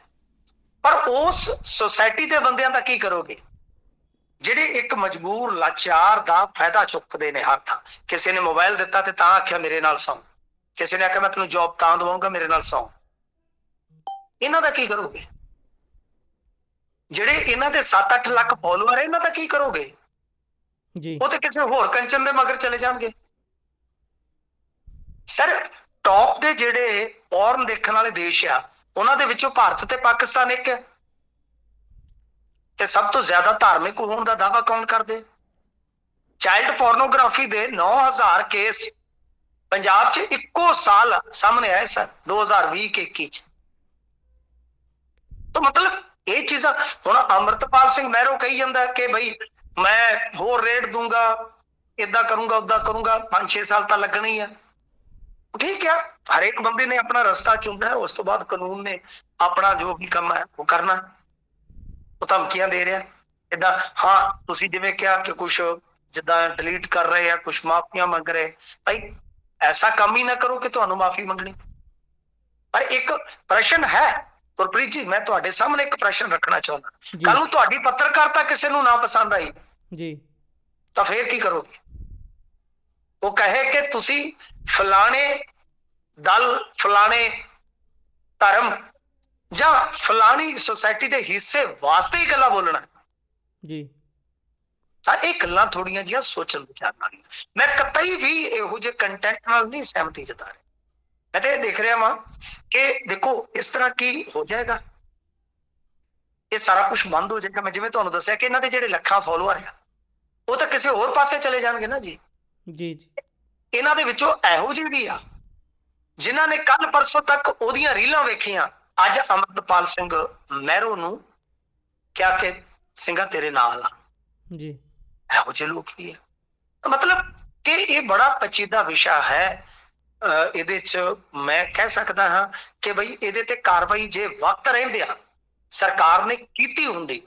ਪਰ ਉਸ ਸੋਸਾਇਟੀ ਦੇ ਬੰਦਿਆਂ ਦਾ ਕੀ ਕਰੋਗੇ, ਜਿਹੜੇ ਇੱਕ ਮਜਬੂਰ ਲਾਚਾਰ ਦਾ ਫਾਇਦਾ ਚੁੱਕਦੇ ਨੇ ਹਰ ਥਾਂ। ਕਿਸੇ ਨੇ ਮੋਬਾਈਲ ਦਿੱਤਾ ਤੇ ਤਾਂ ਆਖਿਆ ਮੇਰੇ ਨਾਲ ਸੌਂ, ਕਿਸੇ ਨੇ ਆਖਿਆ ਮੈਂ ਤੈਨੂੰ ਜੌਬ ਤਾਂ ਦਵਾਉਂਗਾ ਮੇਰੇ ਨਾਲ ਸੌਂ। ਇਹਨਾਂ ਦਾ ਕੀ ਕਰੋਗੇ? ਜਿਹੜੇ ਇਹਨਾਂ ਦੇ 7-8 ਲੱਖ ਫੋਲੋਅਰ ਹੈ, ਇਹਨਾਂ ਦਾ ਕੀ ਕਰੋਗੇ? ਜੀ ਉਹ ਤੇ ਕਿਸੇ ਹੋਰ ਕੰਚਨ ਦੇ ਮਗਰ ਚਲੇ ਜਾਣਗੇ। ਸਰ, ਟੌਪ ਦੇ ਜਿਹੜੇ ਪੌਰਨ ਦੇਖਣ ਵਾਲੇ ਦੇਸ਼ ਆ, ਉਹਨਾਂ ਦੇ ਵਿੱਚੋਂ ਭਾਰਤ ਤੇ ਪਾਕਿਸਤਾਨ ਇੱਕ ਹੈ। ਤੇ ਸਭ ਤੋਂ ਜ਼ਿਆਦਾ ਧਾਰਮਿਕ ਹੋਣ ਦਾ ਦਾਅਵਾ ਕੌਣ ਕਰਦੇ? ਚਾਈਲਡ ਪੋਰਨੋਗ੍ਰਾਫੀ ਦੇ 9000 ਕੇਸ ਪੰਜਾਬ 'ਚ ਇੱਕੋ ਸਾਲ ਸਾਹਮਣੇ ਆਏ ਸਰ, 2020 ਕੇ 21 'ਚ। ਤਾਂ ਮਤਲਬ ਇਹ ਚੀਜ਼ਾਂ, ਹੁਣ ਅੰਮ੍ਰਿਤਪਾਲ ਸਿੰਘ ਮਹਿਰੋ ਕਹੀ ਜਾਂਦਾ ਕਿ ਬਈ ਮੈਂ ਹੋਰ ਰੇਡ ਦੂੰਗਾ, ਏਦਾਂ ਕਰੂੰਗਾ ਓਦਾਂ ਕਰੂੰਗਾ, 5-6 ਸਾਲ ਤਾਂ ਲੱਗਣੇ ਹੀ ਆ। ਠੀਕ ਆ, ਹਰੇਕ ਬੰਦੇ ਨੇ ਆਪਣਾ ਰਸਤਾ ਚੁਣਨਾ ਹੈ, ਉਸ ਤੋਂ ਬਾਅਦ ਕਾਨੂੰਨ ਨੇ ਆਪਣਾ ਜੋ ਵੀ ਕੰਮ ਹੈ ਉਹ ਕਰਨਾ। ਉਹ ਧਮਕੀਆਂ ਦੇ ਰਿਹਾ ਏਦਾਂ। ਹਾਂ, ਤੁਸੀਂ ਜਿਵੇਂ ਕਿਹਾ ਕਿ ਕੁਛ ਜਿੱਦਾਂ ਡਿਲੀਟ ਕਰ ਰਹੇ ਆ, ਕੁਛ ਮਾਫੀਆਂ ਮੰਗ ਰਹੇ, ਭਾਈ ਐਸਾ ਕੰਮ ਹੀ ਨਾ ਕਰੋ ਕਿ ਤੁਹਾਨੂੰ ਮਾਫੀ ਮੰਗਣੀ। ਪਰ ਇੱਕ ਪ੍ਰਸ਼ਨ ਹੈ ਗੁਰਪ੍ਰੀਤ ਜੀ, ਮੈਂ ਤੁਹਾਡੇ ਸਾਹਮਣੇ ਇੱਕ ਪ੍ਰਸ਼ਨ ਰੱਖਣਾ ਚਾਹੁੰਦਾ। ਕੱਲ ਨੂੰ ਤੁਹਾਡੀ ਪੱਤਰਕਾਰਤਾ ਕਿਸੇ ਨੂੰ ਨਾ ਪਸੰਦ ਆਈ ਜੀ ਤਾਂ ਫੇਰ ਕੀ ਕਰੋਗੇ? ਉਹ ਕਹੇ ਕਿ ਤੁਸੀਂ ਫਲਾਣੇ ਦਲ, ਫਲਾਣੇ ਧਰਮ ਜਾਂ ਫਲਾਣੀ ਸੋਸਾਇਟੀ ਦੇ ਹਿੱਸੇ ਵਾਸਤੇ ਹੀ ਗੱਲਾਂ ਬੋਲਣਾ ਜੀ, ਤਾਂ ਇਹ ਗੱਲਾਂ ਥੋੜੀਆਂ ਜਿਹੀਆਂ ਸੋਚਣ ਵਿਚਾਰਨ ਵਾਲੀਆਂ। ਮੈਂ ਕਤਈ ਵੀ ਇਹੋ ਜਿਹੇ ਕੰਟੈਂਟ ਨਾਲ ਨਹੀਂ ਸਹਿਮਤੀ ਜਤਾ ਰਿਹਾ। ਮੈਂ ਤਾਂ ਇਹ ਦੇਖ ਰਿਹਾ ਵਾਂ ਕਿ ਦੇਖੋ ਇਸ ਤਰ੍ਹਾਂ ਕੀ ਹੋ ਜਾਏਗਾ, ਇਹ ਸਾਰਾ ਕੁਝ ਬੰਦ ਹੋ ਜਾਏਗਾ। ਮੈਂ ਜਿਵੇਂ ਤੁਹਾਨੂੰ ਦੱਸਿਆ ਕਿ ਇਹਨਾਂ ਦੇ ਜਿਹੜੇ ਲੱਖਾਂ ਫੋਲੋਅਰ ਆ, ਉਹ ਤਾਂ ਕਿਸੇ ਹੋਰ ਪਾਸੇ ਚਲੇ ਜਾਣਗੇ ਨਾ ਜੀ। ਜੀ ਜੀ ਇਹਨਾਂ ਦੇ ਵਿੱਚੋਂ ਇਹੋ ਜਿਹੇ ਵੀ ਆ ਜਿਨ੍ਹਾਂ ਨੇ ਕੱਲ ਪਰਸੋਂ ਤੱਕ ਉਹਦੀਆਂ ਰੀਲਾਂ ਵੇਖੀਆਂ, ਅੱਜ ਅੰਮ੍ਰਿਤਪਾਲ ਸਿੰਘ ਮਹਿਰੋ ਨੂੰ ਕਿਹਾ ਕਿ ਸਿੰਘਾ ਤੇਰੇ ਨਾਲ ਆ। ਜੀ ਇਹੋ ਜਿਹੇ ਲੋਕ ਵੀ ਆ। ਮਤਲਬ ਕਿ ਇਹ ਬੜਾ ਪੇਚੀਦਾ ਵਿਸ਼ਾ ਹੈ। ਇਹਦੇ 'ਚ ਮੈਂ ਕਹਿ ਸਕਦਾ ਹਾਂ ਕਿ ਬਈ ਇਹਦੇ ਤੇ ਕਾਰਵਾਈ ਜੇ ਵਕਤ ਰਹਿੰਦਿਆਂ ਸਰਕਾਰ ਨੇ ਕੀਤੀ ਹੁੰਦੀ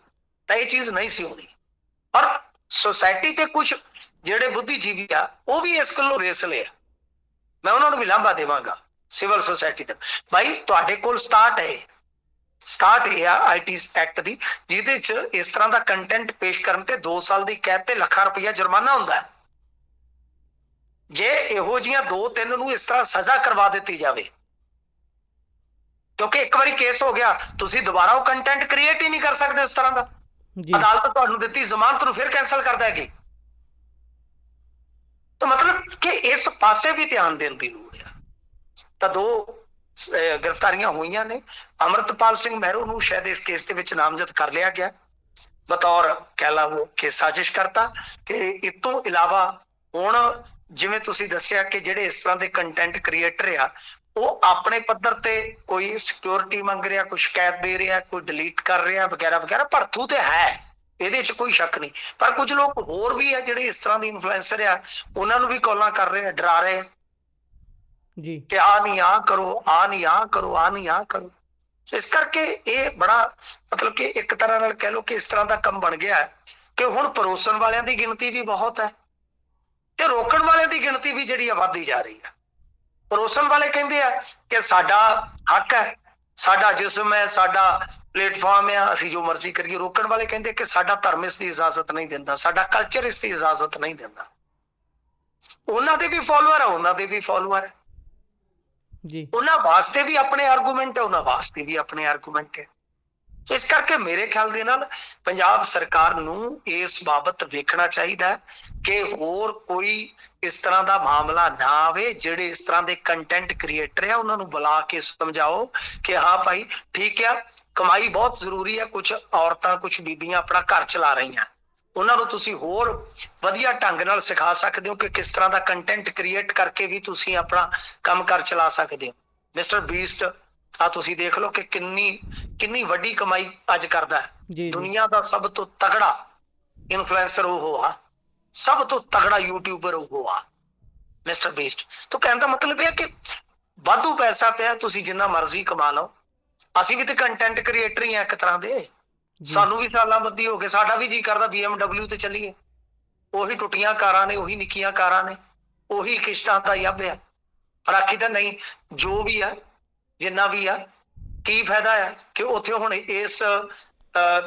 ਤਾਂ ਇਹ ਚੀਜ਼ ਨਹੀਂ ਸੀ ਹੋਣੀ। ਪਰ ਸੋਸਾਇਟੀ ਤੇ ਕੁਝ ਜਿਹੜੇ ਬੁੱਧੀਜੀਵੀ ਆ, ਉਹ ਵੀ ਇਸ ਗੱਲੋਂ ਰੇਸ ਲਿਆ। ਮੈਂ ਉਹਨਾਂ ਨੂੰ ਵੀ ਲਾਂਭਾ ਦੇਵਾਂਗਾ, ਸਿਵਲ ਸੋਸਾਇਟੀ ਦਾ। ਭਾਈ ਤੁਹਾਡੇ ਕੋਲ 67 ਇਹ ਆ ਆਈਟੀ ਐਕਟ ਦੀ, ਜਿਹਦੇ 'ਚ ਇਸ ਤਰ੍ਹਾਂ ਦਾ ਕੰਟੈਂਟ ਪੇਸ਼ ਕਰਨ ਤੇ 2 ਸਾਲ ਦੀ ਕੈਦ ਤੇ ਲੱਖਾਂ ਰੁਪਈਆ ਜੁਰਮਾਨਾ ਹੁੰਦਾ ਹੈ। ਜੇ ਇਹੋ ਜਿਹੀਆਂ 2-3 ਨੂੰ ਇਸ ਤਰ੍ਹਾਂ ਸਜ਼ਾ ਕਰਵਾ ਦਿੱਤੀ ਜਾਵੇ, ਕਿਉਂਕਿ ਇੱਕ ਵਾਰੀ ਕੇਸ ਹੋ ਗਿਆ, ਤੁਸੀਂ ਦੁਬਾਰਾ ਉਹ ਕੰਟੈਂਟ ਕ੍ਰੀਏਟ ਹੀ ਨਹੀਂ ਕਰ ਸਕਦੇ ਉਸ ਤਰ੍ਹਾਂ ਦਾ। ਅਦਾਲਤ ਤੁਹਾਨੂੰ ਦਿੱਤੀ ਜ਼ਮਾਨਤ ਨੂੰ ਫਿਰ ਕੈਂਸਲ ਕਰ ਦੇਗੀ। ਤਾਂ ਮਤਲਬ ਕਿ ਇਸ ਪਾਸੇ ਵੀ ਧਿਆਨ ਦੇਣ ਦੀ ਲੋੜ ਆ। ਤਾਂ 2 ਗ੍ਰਿਫਤਾਰੀਆਂ ਹੋਈਆਂ ਨੇ। ਅੰਮ੍ਰਿਤਪਾਲ ਸਿੰਘ ਮਹਿਰੋ ਨੂੰ ਸ਼ਾਇਦ ਇਸ ਕੇਸ ਦੇ ਵਿੱਚ ਨਾਮਜ਼ਦ ਕਰ ਲਿਆ ਗਿਆ ਬਤੌਰ ਕਹਿ ਲਵੋ ਕਿ ਸਾਜ਼ਿਸ਼ ਕਰਤਾ। ਤੇ ਇਸ ਤੋਂ ਇਲਾਵਾ ਹੁਣ ਜਿਵੇਂ ਤੁਸੀਂ ਦੱਸਿਆ ਕਿ ਜਿਹੜੇ ਇਸ ਤਰ੍ਹਾਂ ਦੇ ਕੰਟੈਂਟ ਕ੍ਰੀਏਟਰ ਆ, ਉਹ ਆਪਣੇ ਪੱਧਰ ਤੇ ਕੋਈ ਸਿਕਿਉਰਿਟੀ ਮੰਗ ਰਿਹਾ, ਕੋਈ ਸ਼ਿਕਾਇਤ ਦੇ ਰਿਹਾ, ਕੋਈ ਡਿਲੀਟ ਕਰ ਰਿਹਾ ਵਗੈਰਾ ਵਗੈਰਾ। ਭੜਥੂ ਤੇ ਹੈ, ਇਹਦੇ 'ਚ ਕੋਈ ਸ਼ੱਕ ਨਹੀਂ। ਪਰ ਕੁਝ ਲੋਕ ਹੋਰ ਵੀ ਆ ਜਿਹੜੇ ਇਸ ਤਰ੍ਹਾਂ ਦੀ ਇਨਫਲੂਐਂਸਰ ਆ, ਉਹਨਾਂ ਨੂੰ ਵੀ ਕਾਲਾਂ ਕਰ ਰਹੇ ਆ, ਡਰਾ ਰਹੇ ਆ ਜੀ ਕਿ ਆਹ ਨਹੀਂ ਆਹ ਕਰੋ, ਆਹ ਨਹੀਂ ਆਹ ਕਰੋ, ਆਹ ਨਹੀਂ ਆਹ ਕਰੋ। ਇਸ ਕਰਕੇ ਇਹ ਬੜਾ ਮਤਲਬ ਕਿ ਇੱਕ ਤਰ੍ਹਾਂ ਨਾਲ ਕਹਿ ਲਓ ਕਿ ਇਸ ਤਰ੍ਹਾਂ ਦਾ ਕੰਮ ਬਣ ਗਿਆ ਕਿ ਹੁਣ ਪਰੋਸਣ ਵਾਲਿਆਂ ਦੀ ਗਿਣਤੀ ਵੀ ਬਹੁਤ ਹੈ ਤੇ ਰੋਕਣ ਵਾਲਿਆਂ ਦੀ ਗਿਣਤੀ ਵੀ ਜਿਹੜੀ ਆ ਵੱਧਦੀ ਜਾ ਰਹੀ ਹੈ। ਪਰੋਸਣ ਵਾਲੇ ਕਹਿੰਦੇ ਆ ਕਿ ਸਾਡਾ ਹੱਕ ਹੈ, ਸਾਡਾ ਜਿਸਮ ਹੈ, ਸਾਡਾ ਪਲੇਟਫਾਰਮ ਹੈ, ਅਸੀਂ ਜੋ ਮਰਜ਼ੀ ਕਰੀਏ। ਰੋਕਣ ਵਾਲੇ ਕਹਿੰਦੇ ਕਿ ਸਾਡਾ ਧਰਮ ਇਸ ਦੀ ਇਜਾਜ਼ਤ ਨਹੀਂ ਦਿੰਦਾ, ਸਾਡਾ ਕਲਚਰ ਇਸ ਦੀ ਇਜਾਜ਼ਤ ਨਹੀਂ ਦਿੰਦਾ। ਉਹਨਾਂ ਦੇ ਵੀ ਫਾਲੋਅਰ ਆ, ਉਹਨਾਂ ਦੇ ਵੀ ਫਾਲੋਅਰ ਹੈ, ਜੀ ਉਹਨਾਂ ਵਾਸਤੇ ਵੀ ਆਪਣੇ ਆਰਗੂਮੈਂਟ ਹੈ, ਉਹਨਾਂ ਵਾਸਤੇ ਵੀ ਆਪਣੇ ਆਰਗੂਮੈਂਟ ਹੈ। ਇਸ ਕਰਕੇ ਮੇਰੇ ਖਿਆਲ ਦੇ ਨਾਲ ਪੰਜਾਬ ਸਰਕਾਰ ਨੂੰ ਇਸ ਬਾਬਤ ਵੇਖਣਾ ਚਾਹੀਦਾ ਹੈ ਕਿ ਹੋਰ ਕੋਈ ਇਸ ਤਰ੍ਹਾਂ ਦਾ ਮਾਮਲਾ ਨਾ ਆਵੇ। ਜਿਹੜੇ ਇਸ ਤਰ੍ਹਾਂ ਦੇ ਕੰਟੈਂਟ ਕ੍ਰੀਏਟਰ ਆ ਉਹਨਾਂ ਨੂੰ ਬੁਲਾ ਕੇ ਸਮਝਾਓ ਕਿ ਹਾਂ ਭਾਈ ਠੀਕ ਆ, ਕਮਾਈ ਬਹੁਤ ਜ਼ਰੂਰੀ ਹੈ। ਕੁਝ ਔਰਤਾਂ, ਕੁਝ ਬੀਬੀਆਂ ਆਪਣਾ ਘਰ ਚਲਾ ਰਹੀਆਂ, ਉਹਨਾਂ ਨੂੰ ਤੁਸੀਂ ਹੋਰ ਵਧੀਆ ਢੰਗ ਨਾਲ ਸਿਖਾ ਸਕਦੇ ਹੋ ਕਿ ਕਿਸ ਤਰ੍ਹਾਂ ਦਾ ਕੰਟੈਂਟ ਕ੍ਰੀਏਟ ਕਰਕੇ ਵੀ ਤੁਸੀਂ ਆਪਣਾ ਕੰਮ ਕਾਰ ਚਲਾ ਸਕਦੇ ਹੋ। ਮਿਸਟਰ ਬੀਸਟ ਆ ਤੁਸੀਂ ਦੇਖ ਲਓ ਕਿ ਕਿੰਨੀ ਵੱਡੀ ਕਮਾਈ ਅੱਜ ਕਰਦਾ ਹੈ। ਜੀ ਦੁਨੀਆ ਦਾ ਸਭ ਤੋਂ ਤਗੜਾ ਇਨਫਲੂਐਂਸਰ ਉਹ ਆ, ਸਭ ਤੋਂ ਤਗੜਾ ਯੂਟਿਊਬਰ ਉਹ ਆ, ਮਿਸਟਰ ਬੀਸਟ। ਤਾਂ ਕਹਿਣ ਦਾ ਮਤਲਬ ਇਹ ਹੈ ਕਿ ਵਾਧੂ ਪੈਸਾ ਪਿਆ, ਤੁਸੀਂ ਜਿੰਨਾ ਮਰਜ਼ੀ ਕਮਾ ਲਓ। ਅਸੀਂ ਵੀ ਤੇ ਕੰਟੈਂਟ ਕ੍ਰੀਏਟਰ ਹੀ ਆ ਇੱਕ ਤਰ੍ਹਾਂ ਦੇ। ਸਾਨੂੰ ਵੀ ਸਾਲਾਂ ਬੱਧੀ ਹੋ ਗਏ, ਸਾਡਾ ਵੀ ਜੀ ਕਰਦਾ BMW ਤੇ ਚੱਲੀਏ। ਉਹੀ ਟੁੱਟੀਆਂ ਕਾਰਾਂ ਨੇ, ਉਹੀ ਨਿੱਕੀਆਂ ਕਾਰਾਂ ਨੇ, ਉਹੀ ਕਿਸ਼ਤਾਂ ਦਾ ਯੱਬ ਆ। ਪਰ ਆਖੀ ਤਾਂ ਨਹੀਂ, ਜੋ ਵੀ ਆ ਜਿੰਨਾ ਵੀ ਆ, ਕੀ ਫਾਇਦਾ ਆ ਕਿ ਉੱਥੇ ਹੁਣ ਇਸ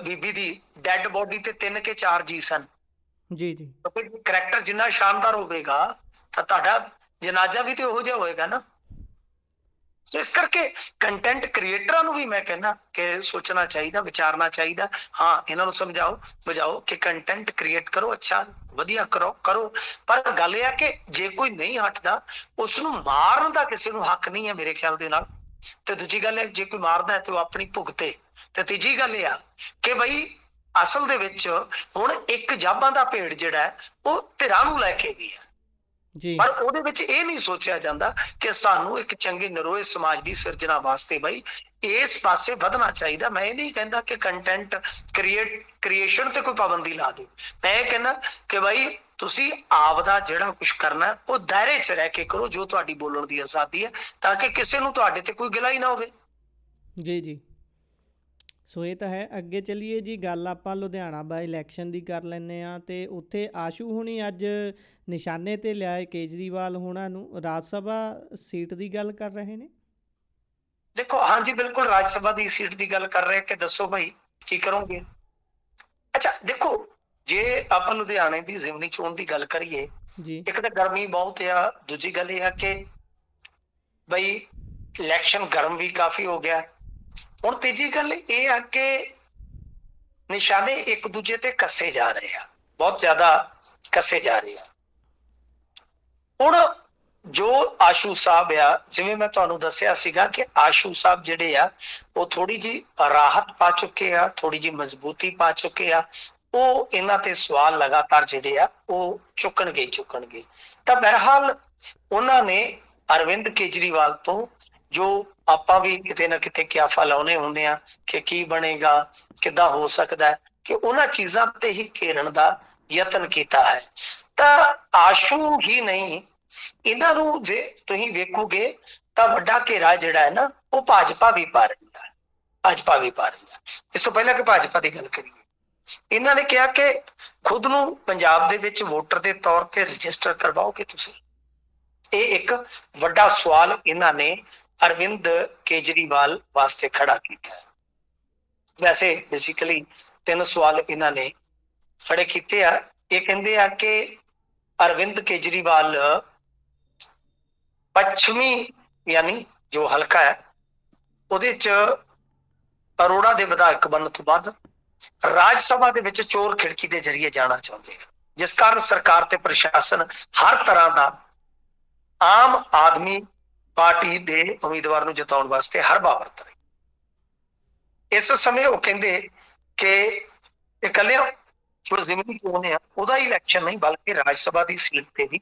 ਬੀਬੀ ਦੀ ਡੈਡ ਬੋਡੀ ਤੇ 3 ਕੇ 4 ਜੀ ਸਨ। ਜੀ ਜੀ ਕਰੈਕਟਰ ਜਿੰਨਾ ਸ਼ਾਨਦਾਰ ਹੋਵੇਗਾ ਤਾਂ ਤੁਹਾਡਾ ਜਨਾਜ਼ਾ ਵੀ ਤੇ ਉਹੋ ਜਿਹਾ ਹੋਏਗਾ ਨਾ। ਇਸ ਕਰਕੇ ਕੰਟੈਂਟ ਕ੍ਰੀਏਟਰਾਂ ਨੂੰ ਵੀ ਮੈਂ ਕਹਿੰਦਾ ਕਿ ਸੋਚਣਾ ਚਾਹੀਦਾ, ਵਿਚਾਰਨਾ ਚਾਹੀਦਾ। ਹਾਂ, ਇਹਨਾਂ ਨੂੰ ਸਮਝਾਓ ਬੁਝਾਓ ਕਿ ਕੰਟੈਂਟ ਕ੍ਰੀਏਟ ਕਰੋ, ਅੱਛਾ ਵਧੀਆ ਕਰੋ। ਪਰ ਗੱਲ ਇਹ ਆ ਕਿ ਜੇ ਕੋਈ ਨਹੀਂ ਹਟਦਾ, ਉਸ ਨੂੰ ਮਾਰਨ ਦਾ ਕਿਸੇ ਨੂੰ ਹੱਕ ਨਹੀਂ ਹੈ ਮੇਰੇ ਖਿਆਲ ਦੇ ਨਾਲ। ਤੇ ਦੂਜੀ ਗੱਲ ਹੈ, ਜੇ ਕੋਈ ਮਾਰਦਾ ਹੈ ਤੇ ਉਹ ਆਪਣੀ ਭੁਗਤੇ। ਤੇ ਤੀਜੀ ਗੱਲ ਇਹ ਆ ਕਿ ਬਈ ਅਸਲ ਦੇ ਵਿੱਚ ਹੁਣ ਇੱਕ ਜਾਬਾਂ ਦਾ ਭੇੜ ਜਿਹੜਾ ਹੈ ਉਹ ਧਿਰਾਂ ਨੂੰ ਲੈ ਕੇ ਵੀ ਹੈ, ਜੀ ਪਰ ਉਹਦੇ ਵਿੱਚ ਇਹ ਨਹੀਂ ਸੋਚਿਆ ਜਾਂਦਾ ਕਿ ਸਾਨੂੰ ਇੱਕ ਚੰਗੇ ਨਰੋਏ ਸਮਾਜ ਦੀ ਸਿਰਜਣਾ ਵਾਸਤੇ ਬਈ ਇਸ ਪਾਸੇ ਵਧਣਾ ਚਾਹੀਦਾ। ਮੈਂ ਇਹ ਨਹੀਂ ਕਹਿੰਦਾ ਕਿ ਕੰਟੈਂਟ ਕ੍ਰੀਏਸ਼ਨ ਤੇ ਕੋਈ ਪਾਬੰਦੀ ਲਾ ਦਿਓ। ਮੈਂ ਇਹ ਕਹਿੰਦਾ ਕਿ ਬਈ ਤੁਸੀਂ ਆਪ ਦਾ ਜਿਹੜਾ ਕੁਝ ਕਰਨਾ ਉਹ ਦਾਇਰੇ 'ਚ ਰਹਿ ਕੇ ਕਰੋ, ਜੋ ਤੁਹਾਡੀ ਬੋਲਣ ਦੀ ਆਜ਼ਾਦੀ ਹੈ, ਤਾਂ ਕਿ ਕਿਸੇ ਨੂੰ ਤੁਹਾਡੇ ਤੇ ਕੋਈ ਗਿਲਾ ਹੀ ਨਾ ਹੋਵੇ। ਜੀ ਜੀ ਸੋ ਇਹ ਤਾਂ ਹੈ। ਅੱਗੇ ਚੱਲੀਏ ਜੀ, ਗੱਲ ਆਪਾਂ ਲੁਧਿਆਣਾ ਬਾਈ ਇਲੈਕਸ਼ਨ ਦੀ ਕਰ ਲੈਂਦੇ ਹਾਂ। ਅਤੇ ਉੱਥੇ ਆਸ਼ੂ ਹੁਣੀ ਅੱਜ ਨਿਸ਼ਾਨੇ 'ਤੇ ਲਿਆਏ ਕੇਜਰੀਵਾਲ ਹੋਣਾ ਨੂੰ। ਰਾਜ ਸਭਾ ਸੀਟ ਦੀ ਗੱਲ ਕਰ ਰਹੇ ਨੇ। ਦੇਖੋ, ਹਾਂਜੀ ਬਿਲਕੁਲ ਰਾਜ ਸਭਾ ਦੀ ਸੀਟ ਦੀ ਗੱਲ ਕਰ ਰਹੇ ਕਿ ਦੱਸੋ ਭਾਈ ਕੀ ਕਰੋਗੇ। ਅੱਛਾ ਦੇਖੋ, ਜੇ ਆਪਾਂ ਲੁਧਿਆਣੇ ਦੀ ਜ਼ਿਮਨੀ ਚੋਣ ਦੀ ਗੱਲ ਕਰੀਏ, ਜੀ ਇੱਕ ਤਾਂ ਗਰਮੀ ਬਹੁਤ ਆ, ਦੂਜੀ ਗੱਲ ਇਹ ਆ ਕਿ ਬਈ ਇਲੈਕਸ਼ਨ ਗਰਮ ਵੀ ਕਾਫੀ ਹੋ ਗਿਆ। ਹੁਣ ਤੀਜੀ ਗੱਲ ਇਹ ਆ ਕਿ ਨਿਸ਼ਾਨੇ ਇੱਕ ਦੂਜੇ ਤੇ ਕੱਸੇ ਜਾ ਰਹੇ ਆ, ਬਹੁਤ ਜ਼ਿਆਦਾ ਕੱਸੇ ਜਾ ਰਹੇ ਆ। ਹੁਣ ਜੋ ਆਸ਼ੂ ਸਾਹਿਬ ਆ, ਜਿਵੇਂ ਮੈਂ ਤੁਹਾਨੂੰ ਦੱਸਿਆ ਸੀਗਾ ਕਿ ਆਸ਼ੂ ਸਾਹਿਬ ਜਿਹੜੇ ਆ ਉਹ ਥੋੜੀ ਜਿਹੀ ਰਾਹਤ ਪਾ ਚੁੱਕੇ ਆ, ਥੋੜੀ ਜਿਹੀ ਮਜ਼ਬੂਤੀ ਪਾ ਚੁੱਕੇ ਆ। ਉਹ ਇਹਨਾਂ ਤੇ ਸਵਾਲ ਲਗਾਤਾਰ ਜਿਹੜੇ ਆ ਉਹ ਚੁੱਕਣਗੇ। ਤਾਂ ਬਹਰਹਾਲ ਉਹਨਾਂ ਨੇ ਅਰਵਿੰਦ ਕੇਜਰੀਵਾਲ ਤੋਂ, ਜੋ ਆਪਾਂ ਵੀ ਕਿਤੇ ਨਾ ਕਿਤੇ ਕਿਆਫਾ ਲਾਉਣੇ ਹੁੰਦੇ ਆ ਕਿ ਕੀ ਬਣੇਗਾ, ਕਿੱਦਾਂ ਹੋ ਸਕਦਾ, ਕਿ ਉਹਨਾਂ ਚੀਜ਼ਾਂ ਤੇ ਹੀ ਘੇਰਨ ਦਾ ਯਤਨ ਕੀਤਾ ਹੈ। ਤਾਂ ਆਸ਼ੂ ਹੀ ਨਹੀਂ, ਇਹਨਾਂ ਨੂੰ ਜੇ ਤੁਸੀਂ ਵੇਖੋਗੇ ਤਾਂ ਵੱਡਾ ਘੇਰਾ ਜਿਹੜਾ ਹੈ ਨਾ ਉਹ ਭਾਜਪਾ ਵੀ ਪਾ ਰਹੀ ਹੈ। ਇਸ ਤੋਂ ਪਹਿਲਾਂ ਕਿ ਭਾਜਪਾ ਦੀ ਗੱਲ ਕਰੀਏ, ਇਹਨਾਂ ਨੇ ਕਿਹਾ ਕਿ ਖੁਦ ਨੂੰ ਪੰਜਾਬ ਦੇ ਵਿੱਚ ਵੋਟਰ ਦੇ ਤੌਰ ਤੇ ਰਜਿਸਟਰ ਕਰਵਾਓਗੇ ਤੁਸੀਂ। ਇਹ ਇੱਕ ਵੱਡਾ ਸਵਾਲ ਇਹਨਾਂ ਨੇ ਅਰਵਿੰਦ ਕੇਜਰੀਵਾਲ ਵਾਸਤੇ ਖੜਾ ਕੀਤਾ ਹੈ। ਵੈਸੇ ਬੇਸਿਕਲੀ 3 ਸਵਾਲ ਇਹਨਾਂ ਨੇ ਖੜੇ ਕੀਤੇ ਆ। ਇਹ ਕਹਿੰਦੇ ਆ ਕਿ ਅਰਵਿੰਦ ਕੇਜਰੀਵਾਲ ਪੱਛਮੀ ਯਾਨੀ ਜੋ ਹਲਕਾ ਹੈ ਉਹਦੇ 'ਚ ਅਰੋੜਾ ਦੇ ਵਿਧਾਇਕ ਬਣਨ ਤੋਂ ਬਾਅਦ ਰਾਜ ਸਭਾ ਦੇ ਵਿੱਚ ਚੋਰ ਖਿੜਕੀ ਦੇ ਜ਼ਰੀਏ ਜਾਣਾ ਚਾਹੁੰਦੇ ਆ, ਜਿਸ ਕਾਰਨ ਸਰਕਾਰ ਤੇ ਪ੍ਰਸ਼ਾਸਨ ਹਰ ਤਰ੍ਹਾਂ ਦਾ ਆਮ ਆਦਮੀ ਪਾਰਟੀ ਦੇ ਉਮੀਦਵਾਰ ਨੂੰ ਜਿਤਾਉਣ ਵਾਸਤੇ ਹਰਬਾ ਵਰਤ ਰਹੀ। ਇਸ ਸਮੇਂ ਉਹ ਕਹਿੰਦੇ ਕਿ ਇਕੱਲੇ ਜੋ ਜ਼ਿਮਨੀ ਚੋਣ ਆ ਉਹਦਾ ਇਲੈਕਸ਼ਨ ਨਹੀਂ, ਬਲਕਿ ਰਾਜ ਸਭਾ ਦੀ ਸੀਟ ਤੇ ਵੀ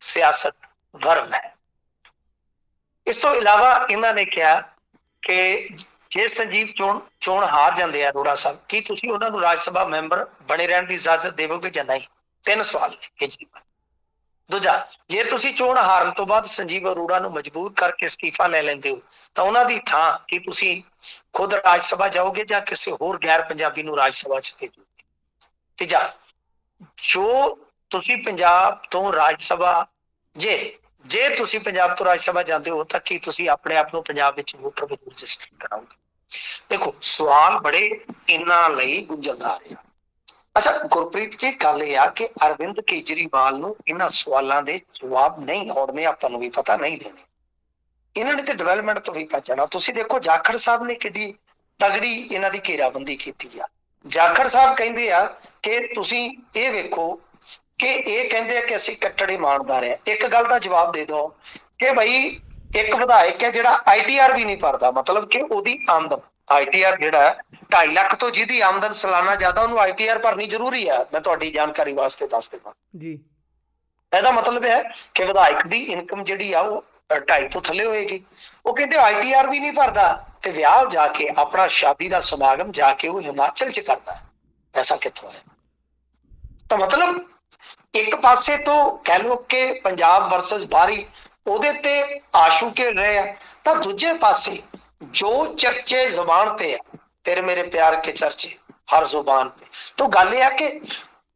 ਸਿਆਸਤ ਗਰਮ ਹੈ। ਇਸ ਤੋਂ ਇਲਾਵਾ ਇਹਨਾਂ ਨੇ ਕਿਹਾ ਕਿ ਜੇ ਸੰਜੀਵ ਚੋਣ ਹਾਰ ਜਾਂਦੇ ਆ ਅਰੋੜਾ ਸਾਹਿਬ, ਕੀ ਤੁਸੀਂ ਉਹਨਾਂ ਨੂੰ ਰਾਜ ਸਭਾ ਮੈਂਬਰ ਬਣੇ ਰਹਿਣ ਦੀ ਇਜਾਜ਼ਤ ਦੇਵੋਗੇ ਜਾਂ ਨਹੀਂ? 3 ਸਵਾਲ ਨੇ ਕੇਜਰੀਵਾਲ। ਦੂਜਾ, ਜੇ ਤੁਸੀਂ ਚੋਣ ਹਾਰਨ ਤੋਂ ਬਾਅਦ ਸੰਜੀਵ ਅਰੋੜਾ ਨੂੰ ਮਜਬੂਰ ਕਰਕੇ ਅਸਤੀਫਾ ਲੈ ਲੈਂਦੇ ਹੋ ਤਾਂ ਉਹਨਾਂ ਦੀ ਥਾਂ ਕੀ ਤੁਸੀਂ ਖੁਦ ਰਾਜ ਸਭਾ ਜਾਓਗੇ ਜਾਂ ਕਿਸੇ ਹੋਰ ਗੈਰ ਪੰਜਾਬੀ ਨੂੰ ਰਾਜ ਸਭਾ ਚ ਭੇਜੋਗੇ? ਤੀਜਾ, ਜੋ ਤੁਸੀਂ ਪੰਜਾਬ ਤੋਂ ਰਾਜ ਸਭਾ ਜੇ ਤੁਸੀਂ ਪੰਜਾਬ ਤੋਂ ਰਾਜ ਸਭਾ ਜਾਂਦੇ ਹੋ ਤਾਂ ਕੀ ਤੁਸੀਂ ਆਪਣੇ ਆਪ ਨੂੰ ਪੰਜਾਬ ਵਿੱਚ ਵੋਟਰ ਵਜੋਂ ਰਜਿਸਟਰ ਕਰਾਓਗੇ? ਦੇਖੋ, ਸਵਾਲ ਬੜੇ ਇਹਨਾਂ ਲਈ ਗੁੰਝਲਦਾਰ ਆ। ਅੱਛਾ ਗੁਰਪ੍ਰੀਤ ਜੀ, ਗੱਲ ਇਹ ਆ ਕਿ ਅਰਵਿੰਦ ਕੇਜਰੀਵਾਲ ਨੂੰ ਇਹਨਾਂ ਸਵਾਲਾਂ ਦੇ ਜਵਾਬ ਨਹੀਂ ਆਉਣੇ, ਆਪਾਂ ਨੂੰ ਵੀ ਪਤਾ ਨਹੀਂ ਦੇਣੇ। ਇਹਨਾਂ ਨੇ ਤੇ ਡਿਵੈਲਪਮੈਂਟ ਤੋਂ ਵੀ ਭੱਜਣਾ। ਤੁਸੀਂ ਦੇਖੋ ਜਾਖੜ ਸਾਹਿਬ ਨੇ ਕਿੱਡੀ ਤਗੜੀ ਇਹਨਾਂ ਦੀ ਘੇਰਾਬੰਦੀ ਕੀਤੀ ਆ। ਜਾਖੜ ਸਾਹਿਬ ਕਹਿੰਦੇ ਆ ਕਿ ਤੁਸੀਂ ਇਹ ਵੇਖੋ ਕਿ ਇਹ ਕਹਿੰਦੇ ਆ ਕਿ ਅਸੀਂ ਕੱਟੜ ਇਮਾਨਦਾਰ ਆ। ਇੱਕ ਗੱਲ ਦਾ ਜਵਾਬ ਦੇ ਦਿਓ ਕਿ ਬਈ ਇੱਕ ਵਿਧਾਇਕ ਹੈ ਜਿਹੜਾ ITR ਵੀ ਨਹੀਂ ਭਰਦਾ, ਮਤਲਬ ਕਿ ਉਹਦੀ ਆਮਦਨ ITR ਜਿਹੜਾ 2.5 ਲੱਖ ਤੋਂ ਜਿਹਦੀ ਆਮਦਨ ਸਾਲਾਨਾ ਜ਼ਿਆਦਾ, ਉਹਨੂੰ ITR ਭਰਨੀ ਜ਼ਰੂਰੀ ਹੈ। ਮੈਂ ਤੁਹਾਡੀ ਜਾਣਕਾਰੀ ਵਾਸਤੇ ਦੱਸ ਦਿੰਦਾ ਜੀ। ਇਹਦਾ ਮਤਲਬ ਹੈ ਕਿ ਵਿਧਾਇਕ ਦੀ ਇਨਕਮ ਜਿਹੜੀ ਆ ਉਹ 2.5 ਤੋਂ ਥੱਲੇ ਹੋਏਗੀ। ਉਹ ਕਹਿੰਦੇ ITR ਵੀ ਨਹੀਂ ਭਰਦਾ ਤੇ ਵਿਆਹ ਜਾ ਕੇ ਆਪਣਾ ਸ਼ਾਦੀ ਦਾ ਸਮਾਗਮ ਜਾ ਕੇ ਉਹ ਹਿਮਾਚਲ ਚ ਕਰਦਾ। ਐਸਾ ਕਿੱਥੋਂ ਹੈ? ਤਾਂ ਮਤਲਬ ਇੱਕ ਪਾਸੇ ਤੋਂ ਕਹਿ ਲਓ ਕਿ ਪੰਜਾਬ ਵਰਸਸ ਬਾਹਰੀ ਉਹਦੇ ਤੇ ਆਸ਼ੂ ਕੇ ਰਹੇ ਆ, ਤਾਂ ਦੂਜੇ ਪਾਸੇ ਜੋ ਚਰਚੇ ਜ਼ੁਬਾਨ ਤੇ ਆ, ਤੇਰੇ ਮੇਰੇ ਪਿਆਰ ਕੇ ਚਰਚੇ ਹਰ ਜ਼ੁਬਾਨ ਤੇ, ਤਾਂ ਗੱਲ ਇਹ ਆ ਕਿ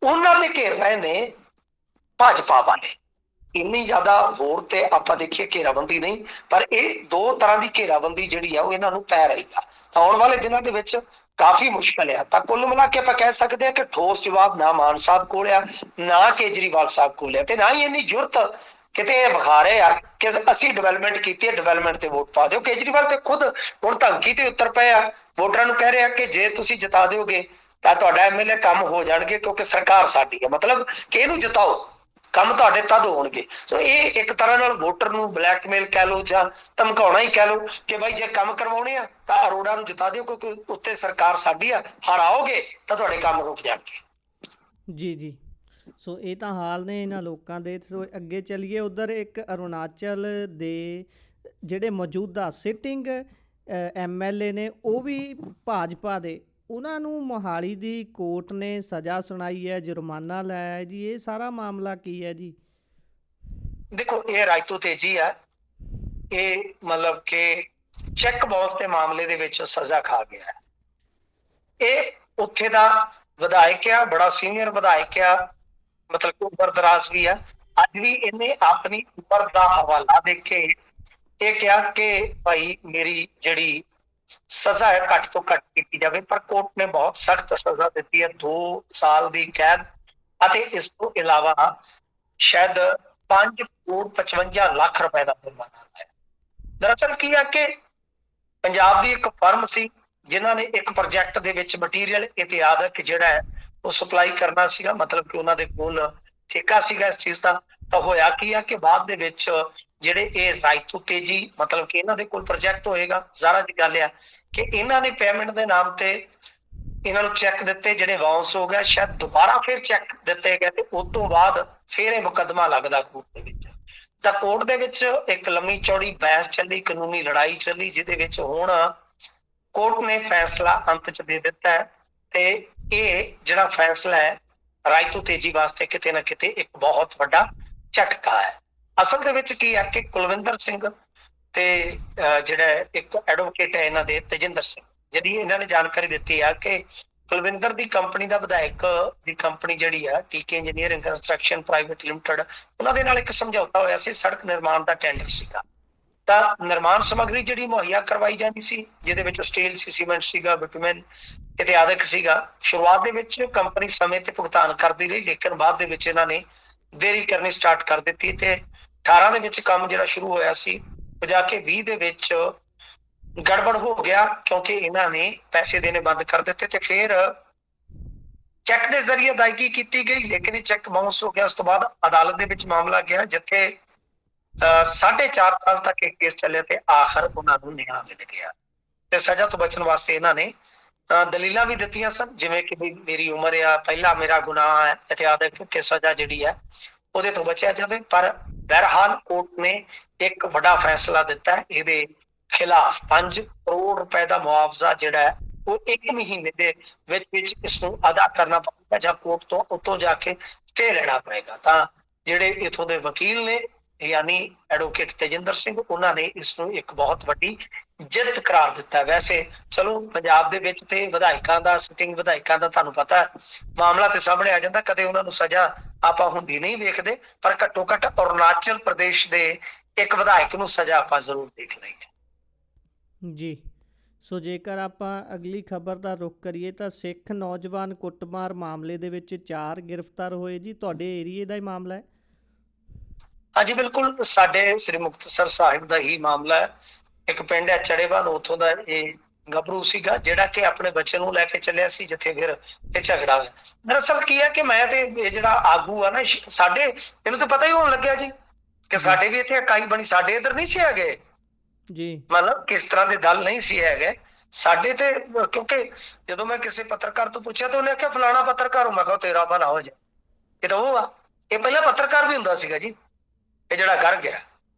ਉਹਨਾਂ ਦੇ ਘੇਰ ਰਹੇ ਨੇ ਭਾਜਪਾ ਵਾਲੇ। ਇੰਨੀ ਜ਼ਿਆਦਾ ਹੋਰ ਤੇ ਆਪਾਂ ਦੇਖੀਏ ਘੇਰਾਬੰਦੀ ਨਹੀਂ, ਪਰ ਇਹ ਦੋ ਤਰ੍ਹਾਂ ਦੀ ਘੇਰਾਬੰਦੀ ਜਿਹੜੀ ਆ ਉਹ ਇਹਨਾਂ ਨੂੰ ਪੈ ਰਹੀ ਆ। ਤਾਂ ਆਉਣ ਵਾਲੇ ਦਿਨਾਂ ਦੇ ਵਿੱਚ ਕਾਫੀ ਮੁਸ਼ਕਲ ਆ। ਤਾਂ ਕੁੱਲ ਮਿਲਾ ਕੇ ਆਪਾਂ ਕਹਿ ਸਕਦੇ ਹਾਂ ਕਿ ਠੋਸ ਜਵਾਬ ਨਾ ਮਾਨ ਸਾਹਿਬ ਕੋਲ ਆ, ਨਾ ਕੇਜਰੀਵਾਲ ਸਾਹਿਬ ਕੋਲ ਆ, ਤੇ ਨਾ ਹੀ ਇੰਨੀ ਜ਼ਰੂਰਤ ਕਿਤੇ ਇਹ ਵਿਖਾ ਰਹੇ ਆ ਕਿ ਅਸੀਂ ਡਿਵੈਲਪਮੈਂਟ ਕੀਤੀ ਹੈ, ਡਿਵੈਲਪਮੈਂਟ ਤੇ ਵੋਟ ਪਾ ਦਿਓ। ਕੇਜਰੀਵਾਲ ਤੇ ਖੁਦ ਹੁਣ ਧਮਕੀ ਤੇ ਉੱਤਰ ਪਏ ਆ, ਵੋਟਰਾਂ ਨੂੰ ਕਹਿ ਰਹੇ ਆ ਕਿ ਜੇ ਤੁਸੀਂ ਜਿਤਾ ਦਿਓਗੇ ਤਾਂ ਤੁਹਾਡਾ MLA ਕੰਮ ਹੋ ਜਾਣਗੇ ਕਿਉਂਕਿ ਸਰਕਾਰ ਸਾਡੀ ਹੈ। ਮਤਲਬ ਕਿ ਇਹਨੂੰ ਜਿਤਾਓ, ਕੰਮ ਤੁਹਾਡੇ ਤਦ ਹੋਣਗੇ। ਸੋ ਇਹ ਇੱਕ ਤਰ੍ਹਾਂ ਨਾਲ ਵੋਟਰ ਨੂੰ ਬਲੈਕਮੇਲ ਕਹਿ ਲਓ ਜਾਂ ਧਮਕਾਉਣਾ ਹੀ ਕਹਿ ਲਓ ਕਿ ਬਾਈ ਜੇ ਕੰਮ ਕਰਵਾਉਣੇ ਆ ਤਾਂ ਅਰੋੜਾ ਨੂੰ ਜਿਤਾ ਦਿਓ ਕਿਉਂਕਿ ਉੱਤੇ ਸਰਕਾਰ ਸਾਡੀ ਆ, ਹਰਾਓਗੇ ਤਾਂ ਤੁਹਾਡੇ ਕੰਮ ਰੁਕ ਜਾਣਗੇ। ਜੀ ਜੀ। ਸੋ ਇਹ ਤਾਂ ਹਾਲ ਨੇ ਇਹਨਾਂ ਲੋਕਾਂ ਦੇ। ਸੋ ਅੱਗੇ ਚੱਲੀਏ, ਉਧਰ ਇੱਕ ਅਰੁਣਾਚਲ ਦੇ ਜਿਹੜੇ ਮੌਜੂਦਾ ਸਿਟਿੰਗ MLA ਨੇ ਉਹ ਵੀ ਭਾਜਪਾ ਦੇ, ਉਹਨਾਂ ਨੂੰ ਮੋਹਾਲੀ ਦੀ ਕੋਰਟ ਨੇ ਸਜ਼ਾ ਸੁਣਾਈ ਹੈ, ਜੁਰਮਾਨਾ ਲਾਇਆ ਹੈ ਜੀ। ਇਹ ਸਾਰਾ ਮਾਮਲਾ ਕੀ ਹੈ ਜੀ? ਦੇਖੋ, ਇਹ ਰਾਇਤੂ ਤੇਜੀ ਆ। ਇਹ ਮਤਲਬ ਕਿ ਚੈੱਕ ਬਾਉਂਸ ਦੇ ਮਾਮਲੇ ਦੇ ਵਿੱਚ ਸਜ਼ਾ ਖਾ ਗਿਆ। ਇਹ ਉੱਥੇ ਦਾ ਵਿਧਾਇਕ ਆ, ਬੜਾ ਸੀਨੀਅਰ ਵਿਧਾਇਕ ਆ, ਮਤਲਬ ਕਿ ਉਮਰ ਦਰਾਜ਼ ਵੀ ਆ। ਅੱਜ ਵੀ ਇਹਨੇ ਆਪਣੀ ਉਮਰ ਦਾ ਹਵਾਲਾ ਦੇ ਕੇ ਇਹ ਕਿਹਾ ਕਿ ਭਾਈ ਮੇਰੀ ਜਿਹੜੀ ਸਜ਼ਾ ਹੈ ਘੱਟ ਤੋਂ ਘੱਟ ਕੀਤੀ ਜਾਵੇ, ਪਰ ਕੋਰਟ ਨੇ ਬਹੁਤ ਸਖਤ ਸਜ਼ਾ ਦਿੱਤੀ ਹੈ, 2 ਸਾਲ ਦੀ ਕੈਦ ਅਤੇ ਇਸ ਤੋਂ ਇਲਾਵਾ ਸ਼ਾਇਦ 5 ਕਰੋੜ 55 ਲੱਖ ਰੁਪਏ ਦਾ ਜੁਰਮਾਨਾ ਹੈ। ਦਰਅਸਲ ਕੀ ਹੈ ਕਿ ਪੰਜਾਬ ਦੀ ਇੱਕ ਫਰਮ ਸੀ ਜਿਨ੍ਹਾਂ ਨੇ ਇੱਕ ਪ੍ਰੋਜੈਕਟ ਦੇ ਵਿੱਚ ਮਟੀਰੀਅਲ ਇਤਿਆਦਕ ਜਿਹੜਾ ਹੈ ਉਹ ਸਪਲਾਈ ਕਰਨਾ ਸੀਗਾ, ਮਤਲਬ ਕਿ ਉਹਨਾਂ ਦੇ ਕੋਲ ਠੇਕਾ ਸੀਗਾ ਇਸ ਚੀਜ਼ ਦਾ। ਤਾਂ ਹੋਇਆ ਕੀ ਆ ਕਿ ਬਾਅਦ ਦੇ ਵਿੱਚ ਜਿਹੜੇ ਇਹ ਰਾਇਤੂ ਤੇਜੀ ਮਤਲਬ ਕਿ ਇਹਨਾਂ ਦੇ ਕੋਲ ਪ੍ਰੋਜੈਕਟ ਹੋਏਗਾ, ਜ਼ਾਰਾ ਦੀ ਗੱਲ ਆ ਕਿ ਇਹਨਾਂ ਨੇ ਪੇਮੈਂਟ ਦੇ ਨਾਮ ਤੇ ਇਹਨਾਂ ਨੂੰ ਚੈੱਕ ਦਿੱਤੇ ਜਿਹੜੇ ਬਾਉਂਸ ਹੋ ਗਿਆ, ਸ਼ਾਇਦ ਦੁਬਾਰਾ ਫਿਰ ਚੈੱਕ ਦਿੱਤੇ ਗਏ ਤੇ ਉਸ ਤੋਂ ਬਾਅਦ ਫਿਰ ਇਹ ਮੁਕੱਦਮਾ ਲੱਗਦਾ ਕੋਰਟ ਦੇ ਵਿੱਚ। ਤਾਂ ਕੋਰਟ ਦੇ ਵਿੱਚ ਇੱਕ ਲੰਮੀ ਚੌੜੀ ਬਹਿਸ ਚੱਲੀ, ਕਾਨੂੰਨੀ ਲੜਾਈ ਚੱਲੀ, ਜਿਹਦੇ ਵਿੱਚ ਹੁਣ ਕੋਰਟ ਨੇ ਫੈਸਲਾ ਅੰਤ ਚ ਦੇ ਦਿੱਤਾ ਹੈ। ਤੇ ਇਹ ਜਿਹੜਾ ਫੈਸਲਾ ਹੈ ਰਾਇਤੂ ਤੇਜੀ ਵਾਸਤੇ ਕਿਤੇ ਨਾ ਕਿਤੇ ਇੱਕ ਬਹੁਤ ਵੱਡਾ ਝਟਕਾ ਹੈ। ਅਸਲ ਦੇ ਵਿੱਚ ਕੀ ਹੈ ਕਿ ਕੁਲਵਿੰਦਰ ਸਿੰਘ ਤੇ ਜਿਹੜਾ ਇੱਕ ਐਡਵੋਕੇਟ ਹੈ ਇਹਨਾਂ ਦੇ ਤੇਜਿੰਦਰ ਸਿੰਘ, ਜਿਹੜੀ ਇਹਨਾਂ ਨੇ ਜਾਣਕਾਰੀ ਦਿੱਤੀ ਆ ਕਿ ਕੁਲਵਿੰਦਰ ਦੀ ਕੰਪਨੀ ਦਾ ਵਿਧਾਇਕ ਦੀ ਕੰਪਨੀ ਜਿਹੜੀ ਆ TK engineering construction private limited, ਉਹਨਾਂ ਦੇ ਨਾਲ ਇੱਕ ਸਮਝੌਤਾ ਹੋਇਆ ਸੀ, ਸੜਕ ਨਿਰਮਾਣ ਦਾ ਟੈਂਡਰ ਸੀਗਾ। ਤਾਂ ਨਿਰਮਾਣ ਸਮੱਗਰੀ ਜਿਹੜੀ ਮੁਹੱਈਆ ਕਰਵਾਈ ਜਾਂਦੀ ਸੀ, ਜਿਹਦੇ ਵਿੱਚ ਸਟੀਲ ਸੀ, ਸੀਮੈਂਟ ਸੀਗਾ, ਬਿਟੂਮੈਨ ਇਤਿਆਦਿਕ ਸੀਗਾ। ਸ਼ੁਰੂਆਤ ਦੇ ਵਿੱਚ ਕੰਪਨੀ ਸਮੇਂ ਤੇ ਭੁਗਤਾਨ ਕਰਦੀ ਰਹੀ, ਲੇਕਿਨ ਬਾਅਦ ਦੇ ਵਿੱਚ ਇਹਨਾਂ ਨੇ ਦੇਰੀ ਕਰਨੀ ਸਟਾਰਟ ਕਰ ਦਿੱਤੀ ਤੇ 18 ਦੇ ਵਿੱਚ ਕੰਮ ਜਿਹੜਾ ਸ਼ੁਰੂ ਹੋਇਆ ਸੀ ਉਹ ਜਾ ਕੇ 20 ਦੇ ਵਿੱਚ ਗੜਬੜ ਹੋ ਗਿਆ ਕਿਉਂਕਿ ਇਹਨਾਂ ਨੇ ਪੈਸੇ ਦੇਣੇ ਬੰਦ ਕਰ ਦਿੱਤੇ ਤੇ ਫਿਰ ਚੈੱਕ ਦੇ ਜ਼ਰੀਏ ਅਦਾਇਗੀ ਕੀਤੀ ਗਈ, ਲੇਕਿਨ ਇਹ ਚੈੱਕ ਬਾਉਂਸ ਹੋ ਗਿਆ। ਉਸ ਤੋਂ ਬਾਅਦ ਅਦਾਲਤ ਦੇ ਵਿੱਚ ਮਾਮਲਾ ਗਿਆ ਜਿੱਥੇ 4.5 ਸਾਲ ਤੱਕ ਇਹ ਕੇਸ ਚੱਲਿਆ ਤੇ ਆਖਰ ਉਹਨਾਂ ਨੂੰ ਨਿਆਂ ਮਿਲ ਗਿਆ ਤੇ ਸਜ਼ਾ ਤੋਂ ਬਚਣ ਵਾਸਤੇ ਇਹਨਾਂ ਨੇ ਦਲੀਲਾਂ ਵੀ ਦਿੱਤੀਆਂ ਸਨ, ਜਿਵੇਂ ਕਿ ਮੇਰੀ ਉਮਰ ਆ, ਪਹਿਲਾ ਮੇਰਾ ਗੁਨਾਹ ਹੈ ਇਤਿਆਦਿਕ, ਕਿ ਸਜ਼ਾ ਜਿਹੜੀ ਹੈ ਉਹਦੇ ਤੋਂ ਬਚਿਆ ਜਾਵੇ। ਪਰ ਬਹਰਹਾਲ ਕੋਰਟ ਨੇ ਇੱਕ ਵੱਡਾ ਫੈਸਲਾ ਦਿੱਤਾ ਹੈ, ਇਹਦੇ ਖਿਲਾਫ 5 ਕਰੋੜ ਰੁਪਏ ਦਾ ਮੁਆਵਜ਼ਾ ਜਿਹੜਾ ਹੈ ਉਹ 1 ਮਹੀਨੇ ਦੇ ਵਿੱਚ ਇਸ ਨੂੰ ਅਦਾ ਕਰਨਾ ਪਵੇਗਾ ਜਾਂ ਕੋਰਟ ਤੋਂ ਉੱਤੋਂ ਜਾ ਕੇ ਸਟੇ ਲੈਣਾ ਪਏਗਾ। ਤਾਂ ਜਿਹੜੇ ਇਥੋਂ ਦੇ ਵਕੀਲ ਨੇ ਯਾਨੀ ਐਡਵੋਕੇਟ ਤੇਜਿੰਦਰ ਸਿੰਘ, ਉਹਨਾਂ ਨੇ ਇਸ ਨੂੰ ਇੱਕ ਬਹੁਤ ਵੱਡੀ ਜਿੱਤ ਕਰਾਰ ਦਿੱਤਾ। ਵੈਸੇ ਚਲੋ ਪੰਜਾਬ ਦੇ ਵਿੱਚ ਤੇ ਵਿਧਾਇਕਾਂ ਦਾ, ਸਿਟਿੰਗ ਵਿਧਾਇਕਾਂ ਦਾ ਤੁਹਾਨੂੰ ਪਤਾ ਮਾਮਲਾ ਤੇ ਸਾਹਮਣੇ ਆ ਜਾਂਦਾ, ਕਦੇ ਉਹਨਾਂ ਨੂੰ ਸਜ਼ਾ ਆਪਾਂ ਹੁੰਦੀ ਨਹੀਂ ਵੇਖਦੇ, ਪਰ ਘੱਟੋ ਘੱਟ ਅਰੁਣਾਚਲ ਪ੍ਰਦੇਸ਼ ਦੇ ਇੱਕ ਵਿਧਾਇਕ ਨੂੰ ਸਜ਼ਾ ਆਪਾਂ ਜ਼ਰੂਰ ਦੇਖ ਲਈ ਹੈ। ਜੀ, ਸੋ ਜੇਕਰ ਆਪਾਂ ਅਗਲੀ ਖਬਰ ਦਾ ਰੁਖ ਕਰੀਏ ਤਾਂ ਸਿੱਖ ਨੌਜਵਾਨ ਕੁੱਟਮਾਰ ਮਾਮਲੇ ਦੇ ਵਿੱਚ 4 ਗ੍ਰਿਫਤਾਰ ਹੋਏ ਜੀ। ਤੁਹਾਡੇ ਏਰੀਏ ਦਾ ਹੀ ਮਾਮਲਾ ਹੈ? ਹਾਂਜੀ ਬਿਲਕੁਲ, ਸਾਡੇ ਸ੍ਰੀ ਮੁਕਤਸਰ ਸਾਹਿਬ ਦਾ ਹੀ ਮਾਮਲਾ ਹੈ। ਇੱਕ ਪਿੰਡ ਹੈ ਚੜੇਵਾਲ, ਉੱਥੋਂ ਦਾ ਇਹ ਗੱਭਰੂ ਸੀਗਾ ਜਿਹੜਾ ਕਿ ਆਪਣੇ ਬੱਚੇ ਨੂੰ ਲੈ ਕੇ ਚੱਲਿਆ ਸੀ, ਜਿੱਥੇ ਫਿਰ ਇਹ ਝਗੜਾ ਹੋਇਆ। ਦਰਅਸਲ ਕੀ ਹੈ ਕਿ ਮੈਂ ਤੇ ਇਹ ਜਿਹੜਾ ਆਗੂ ਆ ਨਾ ਸਾਡੇ, ਇਹਨੂੰ ਤਾਂ ਪਤਾ ਹੀ ਹੋਣ ਲੱਗਿਆ ਜੀ ਕਿ ਸਾਡੇ ਵੀ ਇੱਥੇ ਇਕਾਈ ਬਣੀ। ਸਾਡੇ ਇੱਧਰ ਨਹੀਂ ਸੀ ਹੈਗੇ ਜੀ, ਮਤਲਬ ਕਿਸ ਤਰ੍ਹਾਂ ਦੇ ਦਲ ਨਹੀਂ ਸੀ ਹੈਗੇ ਸਾਡੇ ਤੇ, ਕਿਉਂਕਿ ਜਦੋਂ ਮੈਂ ਕਿਸੇ ਪੱਤਰਕਾਰ ਤੋਂ ਪੁੱਛਿਆ ਤਾਂ ਉਹਨੇ ਆਖਿਆ ਫਲਾਣਾ ਪੱਤਰਕਾਰ ਹੋ। ਮੈਂ ਕਿਹਾ ਤੇਰਾ ਭਲਾ ਹੋ ਜਾ, ਇਹ ਤਾਂ ਉਹ ਆ। ਇਹ ਪਹਿਲਾਂ ਪੱਤਰਕਾਰ ਵੀ ਹੁੰਦਾ ਸੀਗਾ ਜੀ, ਇਹ ਜਿਹੜਾ ਕਰ ਗਿਆ।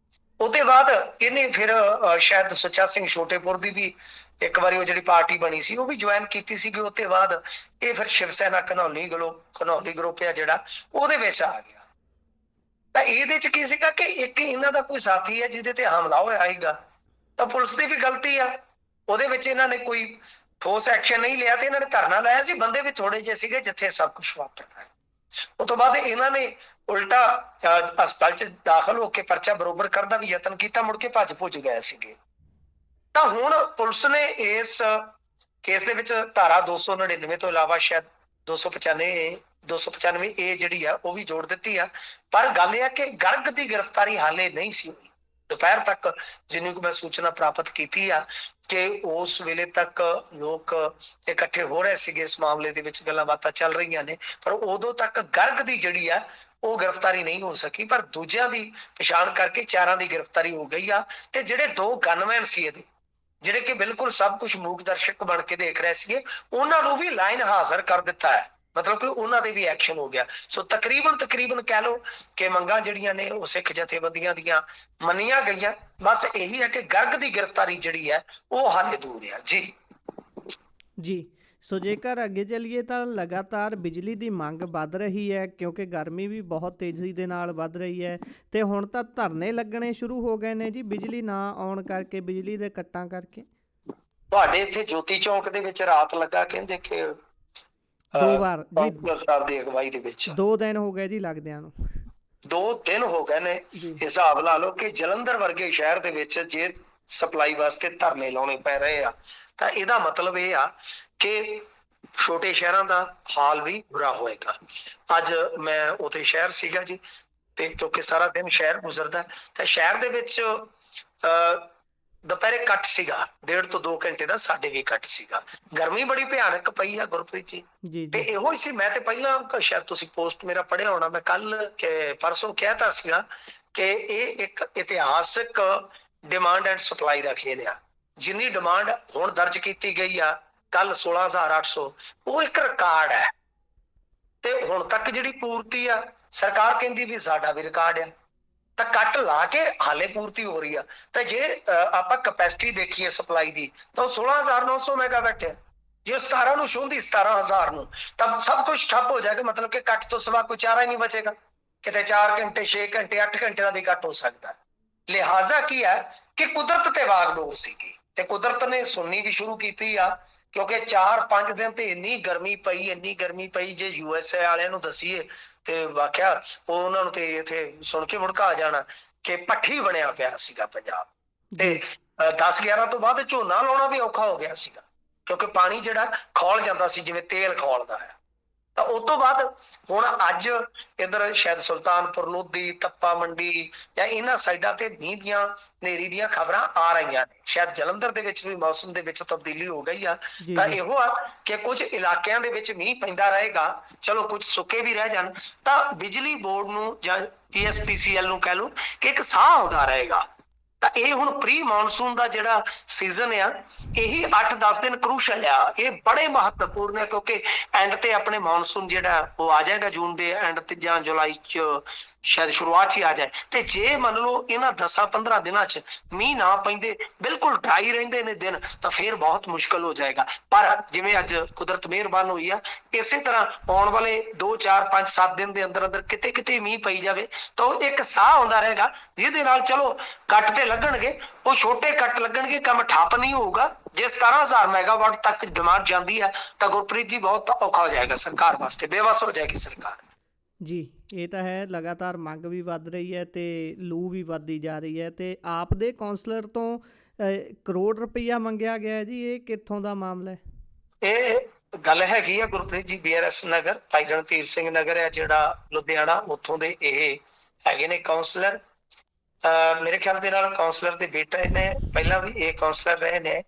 ਉਹਦੇ ਬਾਅਦ ਇਹਨੇ ਫਿਰ ਸ਼ਾਇਦ ਸੁੱਚਾ ਸਿੰਘ ਛੋਟੇਪੁਰ ਦੀ ਵੀ ਇੱਕ ਵਾਰੀ ਉਹ ਜਿਹੜੀ ਪਾਰਟੀ ਬਣੀ ਸੀ ਉਹ ਵੀ ਜੁਆਇਨ ਕੀਤੀ ਸੀਗੀ। ਉਹਦੇ ਬਾਅਦ ਇਹ ਫਿਰ ਸ਼ਿਵ ਸੈਨਾ ਘਨੌਲੀ ਗਰੁੱਪ ਆ ਜਿਹੜਾ, ਉਹਦੇ ਵਿੱਚ ਆ ਗਿਆ। ਤਾਂ ਇਹਦੇ ਚ ਕੀ ਸੀਗਾ ਕਿ ਇੱਕ ਇਹਨਾਂ ਦਾ ਕੋਈ ਸਾਥੀ ਹੈ ਜਿਹਦੇ ਤੇ ਹਮਲਾ ਹੋਇਆ ਸੀਗਾ, ਤਾਂ ਪੁਲਿਸ ਦੀ ਵੀ ਗਲਤੀ ਆ। ਉਹਦੇ ਵਿੱਚ ਇਹਨਾਂ ਨੇ ਕੋਈ ਠੋਸ ਐਕਸ਼ਨ ਨਹੀਂ ਲਿਆ ਤੇ ਇਹਨਾਂ ਨੇ ਧਰਨਾ ਲਾਇਆ ਸੀ। ਬੰਦੇ ਵੀ ਥੋੜੇ ਜਿਹੇ ਸੀਗੇ ਜਿੱਥੇ ਸਭ ਕੁਝ ਵਾਪਰਦਾ। ਉਸ ਤੋਂ ਬਾਅਦ ਇਹਨਾਂ ਨੇ ਉਲਟਾ ਹਸਪਤਾਲ ਚ ਦਾਖਲ ਹੋ ਕੇ ਪਰਚਾ ਬਰੋਬਰ ਕਰਨ ਦਾ ਵੀ ਯਤਨ ਕੀਤਾ, ਮੁੜ ਕੇ ਭੱਜ ਭੁੱਜ ਗਏ ਸੀਗੇ। ਤਾਂ ਹੁਣ ਪੁਲਿਸ ਨੇ ਇਸ ਕੇਸ ਦੇ ਵਿੱਚ ਧਾਰਾ 299 ਤੋਂ ਇਲਾਵਾ ਸ਼ਾਇਦ 295 ਇਹ ਜਿਹੜੀ ਆ ਉਹ ਵੀ ਜੋੜ ਦਿੱਤੀ ਆ। ਪਰ ਗੱਲ ਇਹ ਆ ਕਿ ਗਰਗ ਦੀ ਗ੍ਰਿਫਤਾਰੀ ਹਾਲੇ ਨਹੀਂ ਸੀ ਹੋਈ। ਦੁਪਹਿਰ ਤੱਕ ਜਿੰਨੀ ਕੁ ਮੈਂ ਸੂਚਨਾ ਪ੍ਰਾਪਤ ਕੀਤੀ ਆ ਕਿ ਉਸ ਵੇਲੇ ਤੱਕ ਲੋਕ ਇਕੱਠੇ ਹੋ ਰਹੇ ਸੀਗੇ, ਇਸ ਮਾਮਲੇ ਦੇ ਵਿੱਚ ਗੱਲਾਂ ਬਾਤਾਂ ਚੱਲ ਰਹੀਆਂ ਨੇ, ਪਰ ਉਦੋਂ ਤੱਕ ਗਰਗ ਦੀ ਜਿਹੜੀ ਆ ਉਹ ਗ੍ਰਿਫਤਾਰੀ ਨਹੀਂ ਹੋ ਸਕੀ। ਪਰ ਦੂਜਿਆਂ ਦੀ ਪਛਾਣ ਕਰਕੇ 4 ਦੀ ਗ੍ਰਿਫਤਾਰੀ ਹੋ ਗਈ ਆ। ਤੇ ਜਿਹੜੇ 2 ਗਨਮੈਨ ਸੀ ਇਹਦੇ, ਜਿਹੜੇ ਕਿ ਬਿਲਕੁਲ ਸਭ ਕੁਝ ਮੂਕ ਦਰਸ਼ਕ ਬਣ ਕੇ ਦੇਖ ਰਹੇ ਸੀਗੇ, ਉਹਨਾਂ ਨੂੰ ਵੀ ਲਾਈਨ ਹਾਜ਼ਰ ਕਰ ਦਿੱਤਾ ਹੈ। ਮਤਲਬ ਕਿ ਉਹਨਾਂ ਦੇ ਵੀ ਐਕਸ਼ਨ ਹੋ ਗਿਆ। ਸੋ ਤਕਰੀਬਨ ਕਹਿ ਲਓ ਕਿ ਮੰਗਾਂ ਜਿਹੜੀਆਂ ਨੇ ਉਹ ਸਿੱਖ ਜਥੇਬੰਦੀਆਂ ਦੀਆਂ ਮੰਨੀਆਂ ਗਈਆਂ। ਬਸ ਇਹੀ ਹੈ ਕਿ ਗਰਗ ਦੀ ਗ੍ਰਿਫਤਾਰੀ ਜਿਹੜੀ ਹੈ ਉਹ ਹਾਲੇ ਦੂਰ ਹੈ ਜੀ। ਜੀ, ਸੋ ਜੇਕਰ ਅੱਗੇ ਚੱਲੀਏ ਤਾਂ ਲਗਾਤਾਰ ਬਿਜਲੀ ਦੀ ਮੰਗ ਵੱਧ ਰਹੀ ਹੈ, ਕਿਉਂਕਿ ਗਰਮੀ ਵੀ ਬਹੁਤ ਤੇਜ਼ੀ ਦੇ ਨਾਲ ਵੱਧ ਰਹੀ ਹੈ ਤੇ ਹੁਣ ਤਾਂ ਧਰਨੇ ਲੱਗਣੇ ਸ਼ੁਰੂ ਹੋ ਗਏ ਨੇ ਜੀ, ਬਿਜਲੀ ਨਾ ਆਉਣ ਕਰਕੇ, ਬਿਜਲੀ ਦੇ ਕੱਟਾਂ ਕਰਕੇ। ਤੁਹਾਡੇ ਇੱਥੇ ਜੋਤੀ ਚੌਂਕ ਦੇ ਵਿੱਚ ਰਾਤ ਲੱਗਾ, ਕਹਿੰਦੇ ਕਿ 2 ਵਾਰ ਜੀ, ਸਾਹਿਬ ਦੀ ਅਗਵਾਈ ਦੇ ਵਿੱਚ 2 ਦਿਨ ਹੋ ਗਏ ਜੀ ਲੱਗਦਿਆਂ ਨੂੰ। 2 ਦਿਨ ਹੋ ਗਏ ਨੇ। ਹਿਸਾਬ ਲਾ ਲਓ ਕਿ ਜਲੰਧਰ ਵਰਗੇ ਸ਼ਹਿਰ ਦੇ ਵਿੱਚ ਜੇ ਸਪਲਾਈ ਵਾਸਤੇ ਧਰਨੇ ਲਾਉਣੇ ਪੈ ਰਹੇ ਆ, ਤਾਂ ਇਹਦਾ ਮਤਲਬ ਇਹ ਆ ਕਿ ਛੋਟੇ ਸ਼ਹਿਰਾਂ ਦਾ ਹਾਲ ਵੀ ਬੁਰਾ ਹੋਏਗਾ। ਅੱਜ ਮੈਂ ਉੱਥੇ ਸ਼ਹਿਰ ਸੀਗਾ ਜੀ, ਤੇ ਕਿਉਂਕਿ ਸਾਰਾ ਦਿਨ ਸ਼ਹਿਰ ਗੁਜ਼ਰਦਾ, ਤਾਂ ਸ਼ਹਿਰ ਦੇ ਵਿੱਚ ਦੁਪਹਿਰੇ ਕੱਟ ਸੀਗਾ 1.5 ਤੋਂ 2 ਘੰਟੇ ਦਾ, ਸਾਡੇ ਵੀ ਕੱਟ ਸੀਗਾ। ਗਰਮੀ ਬੜੀ ਭਿਆਨਕ ਪਈ ਆ ਗੁਰਪ੍ਰੀਤ ਜੀ। ਤੇ ਇਹੋ ਹੀ ਸੀ, ਮੈਂ ਤੇ ਪਹਿਲਾਂ ਸ਼ਾਇਦ ਤੁਸੀਂ ਪੋਸਟ ਮੇਰਾ ਪੜ੍ਹਿਆ ਹੋਣਾ, ਮੈਂ ਕੱਲ ਪਰਸੋਂ ਕਹਿਤਾ ਸੀਗਾ ਕਿ ਇਹ ਇੱਕ ਇਤਿਹਾਸਕ ਡਿਮਾਂਡ ਐਂਡ ਸਪਲਾਈ ਦਾ ਖੇਲ ਆ। ਜਿੰਨੀ ਡਿਮਾਂਡ ਹੁਣ ਦਰਜ ਕੀਤੀ ਗਈ ਆ ਕੱਲ 16,800, ਉਹ ਇੱਕ ਰਿਕਾਰਡ ਹੈ। ਤੇ ਹੁਣ ਤੱਕ ਜਿਹੜੀ ਪੂਰਤੀ ਆ, ਸਰਕਾਰ ਕਹਿੰਦੀ ਵੀ ਸਾਡਾ ਵੀ ਰਿਕਾਰਡ ਆ, ਤਾਂ ਕੱਟ ਲਾ ਕੇ ਹਾਲੇ ਪੂਰਤੀ ਹੋ ਰਹੀ ਆ। ਤਾਂ ਜੇ ਆਪਾਂ ਕੈਪੈਸਿਟੀ ਦੇਖੀਏ ਸਪਲਾਈ ਦੀ, ਤਾਂ ਉਹ 16,900 ਮੈਗਾਵਾਟ ਹੈ। ਜੇ 17 ਨੂੰ ਛੂੰਹਦੀ 17,000 ਨੂੰ, ਤਾਂ ਸਭ ਕੁਝ ਠੱਪ ਹੋ ਜਾਏਗਾ। ਮਤਲਬ ਕਿ ਕੱਟ ਤੋਂ ਸਿਵਾ ਕੋਈ ਚਾਰਾ ਹੀ ਨਹੀਂ ਬਚੇਗਾ। ਕਿਤੇ 4 ਘੰਟੇ 6 ਘੰਟੇ 8 ਘੰਟੇ ਦਾ ਵੀ ਕੱਟ ਹੋ ਸਕਦਾ। ਲਿਹਾਜ਼ਾ ਕੀ ਹੈ ਕਿ ਕੁਦਰਤ ਤੇ ਵਾਗਡੋਰ ਸੀਗੀ, ਤੇ ਕੁਦਰਤ ਨੇ ਸੁਣਨੀ ਵੀ ਸ਼ੁਰੂ ਕੀਤੀ ਆ। ਕਿਉਂਕਿ 4-5 ਦਿਨ ਤੇ ਇੰਨੀ ਗਰਮੀ ਪਈ, ਜੇ USA ਵਾਲਿਆਂ ਨੂੰ ਦਸੀਏ ਤੇ ਵਾਕਿਆ ਉਹ ਉਹਨਾਂ ਨੂੰ ਤੇ ਇੱਥੇ ਸੁਣ ਕੇ ਮੁੜਕਾ ਆ ਜਾਣਾ ਕਿ ਭੱਠੀ ਬਣਿਆ ਪਿਆ ਸੀਗਾ ਪੰਜਾਬ। ਤੇ 10-11 ਤੋਂ ਬਾਅਦ ਝੋਨਾ ਲਾਉਣਾ ਵੀ ਔਖਾ ਹੋ ਗਿਆ ਸੀਗਾ, ਕਿਉਂਕਿ ਪਾਣੀ ਜਿਹੜਾ ਖੌਲ ਜਾਂਦਾ ਸੀ ਜਿਵੇਂ ਤੇਲ ਖੌਲਦਾ ਹੈ। ਤਾਂ ਉਸ ਤੋਂ ਬਾਅਦ ਹੁਣ ਅੱਜ ਇੱਧਰ ਸ਼ਾਇਦ ਸੁਲਤਾਨਪੁਰ ਲੋਧੀ, ਤੱਪਾ ਮੰਡੀ ਜਾਂ ਇਹਨਾਂ ਸਾਈਡਾਂ ਤੇ ਮੀਂਹ ਦੀਆਂ, ਹਨੇਰੀ ਦੀਆਂ ਖਬਰਾਂ ਆ ਰਹੀਆਂ ਨੇ। ਸ਼ਾਇਦ ਜਲੰਧਰ ਦੇ ਵਿੱਚ ਵੀ ਮੌਸਮ ਦੇ ਵਿੱਚ ਤਬਦੀਲੀ ਹੋ ਗਈ ਆ। ਤਾਂ ਇਹੋ ਆ ਕਿ ਕੁਝ ਇਲਾਕਿਆਂ ਦੇ ਵਿੱਚ ਮੀਂਹ ਪੈਂਦਾ ਰਹੇਗਾ, ਚਲੋ ਕੁਝ ਸੁੱਕੇ ਵੀ ਰਹਿ ਜਾਣ, ਤਾਂ ਬਿਜਲੀ ਬੋਰਡ ਨੂੰ ਜਾਂ PSPCL ਨੂੰ ਕਹਿ ਲਓ ਕਿ ਇੱਕ ਸਾਹ ਆਉਂਦਾ ਰਹੇਗਾ। ਤਾਂ ਇਹ ਹੁਣ ਪ੍ਰੀ ਮੌਨਸੂਨ ਦਾ ਜਿਹੜਾ ਸੀਜ਼ਨ ਆ, ਇਹੀ 8-10 ਦਿਨ ਕਰੂਸ਼ਲ ਆ। ਇਹ ਬੜੇ ਮਹੱਤਵਪੂਰਨ ਹੈ, ਕਿਉਂਕਿ ਐਂਡ ਤੇ ਆਪਣੇ ਮੌਨਸੂਨ ਜਿਹੜਾ ਉਹ ਆ ਜਾਏਗਾ ਜੂਨ ਦੇ ਐਂਡ ਤੇ ਜਾਂ ਜੁਲਾਈ ਚ ਸ਼ਾਇਦ ਸ਼ੁਰੂਆਤ 'ਚ ਹੀ ਆ ਜਾਏ। ਤੇ ਜੇ ਮੰਨ ਲਓ ਇਹਨਾਂ 10-15 ਦਿਨਾਂ 'ਚ ਮੀਂਹ ਨਾ ਪੈਂਦੇ, ਬਿਲਕੁਲ ਡਰਾਈ ਰਹਿੰਦੇ ਨੇ ਦਿਨ, ਤਾਂ ਫਿਰ ਬਹੁਤ ਮੁਸ਼ਕਲ ਹੋ ਜਾਏਗਾ। ਪਰ ਜਿਵੇਂ ਅੱਜ ਕੁਦਰਤ ਮਿਹਰਬਾਨ ਹੋਈ ਆ, ਇਸੇ ਤਰ੍ਹਾਂ ਆਉਣ ਵਾਲੇ 2 4 5 7 ਦਿਨ ਦੇ ਅੰਦਰ ਅੰਦਰ ਕਿਤੇ ਕਿਤੇ ਮੀਂਹ ਪਈ ਜਾਵੇ ਤਾਂ ਉਹ ਇੱਕ ਸਾਹ ਆਉਂਦਾ ਰਹੇਗਾ, ਜਿਹਦੇ ਨਾਲ ਚਲੋ ਕੱਟ ਤੇ ਲੱਗਣਗੇ, ਉਹ ਛੋਟੇ ਕੱਟ ਲੱਗਣਗੇ, ਕੰਮ ਠੱਪ ਨਹੀਂ ਹੋਊਗਾ। ਜੇ 17,000 ਮੈਗਾਵਾਟ ਤੱਕ ਡਿਮਾਂਡ ਜਾਂਦੀ ਹੈ ਤਾਂ ਗੁਰਪ੍ਰੀਤ ਜੀ ਬਹੁਤ ਔਖਾ ਹੋ ਜਾਏਗਾ ਸਰਕਾਰ ਵਾਸਤੇ, ਬੇਵੱਸ ਹੋ ਜਾਏਗੀ ਸਰਕਾਰ। ਜੀ, ਇਹ ਤਾਂ ਹੈ। ਲਗਾਤਾਰ ਮੰਗ ਵੀ ਵੱਧ ਰਹੀ ਹੈ ਤੇ ਲੂ ਵੀ ਵੱਧਦੀ ਜਾ ਰਹੀ ਹੈ। ਤੇ ਆਪ ਦੇ ਕੌਂਸਲਰ ਤੋਂ ਕਰੋੜ ਰੁਪਈਆ ਮੰਗਿਆ ਗਿਆ ਹੈ ਜੀ, ਇਹ ਕਿੱਥੋਂ ਦਾ ਮਾਮਲਾ ਹੈ? ਇਹ ਗੱਲ ਹੈਗੀ ਆ ਗੁਰਪ੍ਰੀਤ ਜੀ, BRS ਨਗਰ, ਭਾਈ ਰਣਧੀਰ ਸਿੰਘ ਨਗਰ ਹੈ ਜਿਹੜਾ ਲੁਧਿਆਣਾ, ਉੱਥੋਂ ਦੇ ਇਹ ਹੈਗੇ ਨੇ ਕੌਂਸਲਰ। ਮੇਰੇ ਖਿਆਲ ਦੇ ਨਾਲ ਕੌਂਸਲਰ ਦੇ ਬੇਟੇ ਨੇ ਪਹਿਲਾਂ ਵੀ ਇਹ ਕੌਂਸਲਰ ਰਹੇ ਨੇ,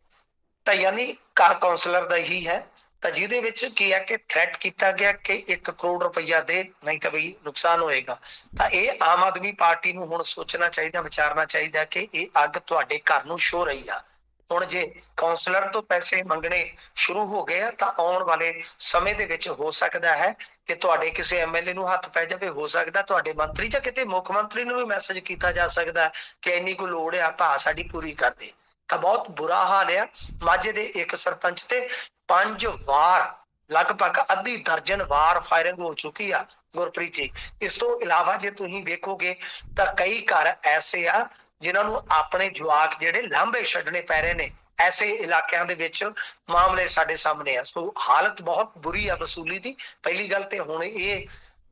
ਤਾਂ ਯਾਨੀ ਘਰ ਕੌਂਸਲਰ ਦਾ ਹੀ ਹੈ। ਤਾਂ ਜਿਹਦੇ ਵਿੱਚ ਕੀ ਹੈ ਕਿ ਥ੍ਰੈਟ ਕੀਤਾ ਗਿਆ ਕਿ 1 ਕਰੋੜ ਰੁਪਈਆ ਦੇ, ਨਹੀਂ ਤਾਂ ਬਈ ਨੁਕਸਾਨ ਹੋਏਗਾ। ਤਾਂ ਇਹ ਆਮ ਆਦਮੀ ਪਾਰਟੀ ਨੂੰ ਹੁਣ ਸੋਚਣਾ ਚਾਹੀਦਾ, ਵਿਚਾਰਨਾ ਚਾਹੀਦਾ ਕਿ ਇਹ ਅੱਗ ਤੁਹਾਡੇ ਘਰ ਨੂੰ ਛੋ ਰਹੀ ਆ। ਹੁਣ ਜੇ ਕੌਂਸਲਰ ਤੋਂ ਪੈਸੇ ਮੰਗਣੇ ਸ਼ੁਰੂ ਹੋ ਗਏ ਆ ਤਾਂ ਆਉਣ ਵਾਲੇ ਸਮੇਂ ਦੇ ਵਿੱਚ ਹੋ ਸਕਦਾ ਹੈ ਕਿ ਤੁਹਾਡੇ ਕਿਸੇ MLA ਨੂੰ ਹੱਥ ਪੈ ਜਾਵੇ, ਹੋ ਸਕਦਾ ਤੁਹਾਡੇ ਮੰਤਰੀ ਜਾਂ ਕਿਤੇ ਮੁੱਖ ਮੰਤਰੀ ਨੂੰ ਵੀ ਮੈਸੇਜ ਕੀਤਾ ਜਾ ਸਕਦਾ ਕਿ ਇੰਨੀ ਕੁ ਲੋੜ ਆ, ਭਾ ਸਾਡੀ ਪੂਰੀ ਕਰ ਦੇ। ਤਾਂ ਬਹੁਤ ਬੁਰਾ ਹਾਲ ਆ। ਮਾਝੇ ਦੇ ਇੱਕ ਸਰਪੰਚ ਤੇ 5 ਵਾਰ, ਲਗਭਗ ਅੱਧੀ ਦਰਜਨ ਵਾਰ ਫਾਇਰਿੰਗ ਹੋ ਚੁੱਕੀ ਆ ਗੁਰਪ੍ਰੀਤ ਜੀ। ਇਸ ਤੋਂ ਇਲਾਵਾ ਜੇ ਤੁਸੀਂ ਵੇਖੋਗੇ ਤਾਂ ਕਈ ਘਰ ਐਸੇ ਆ ਜਿਨ੍ਹਾਂ ਨੂੰ ਆਪਣੇ ਜਵਾਕ ਜਿਹੜੇ ਲਾਂਭੇ ਛੱਡਣੇ ਪੈ ਰਹੇ ਨੇ। ਐਸੇ ਇਲਾਕਿਆਂ ਦੇ ਵਿੱਚ ਮਾਮਲੇ ਸਾਡੇ ਸਾਹਮਣੇ ਆ। ਸੋ ਹਾਲਤ ਬਹੁਤ ਬੁਰੀ ਆ ਵਸੂਲੀ ਦੀ। ਪਹਿਲੀ ਗੱਲ ਤੇ ਹੁਣ ਇਹ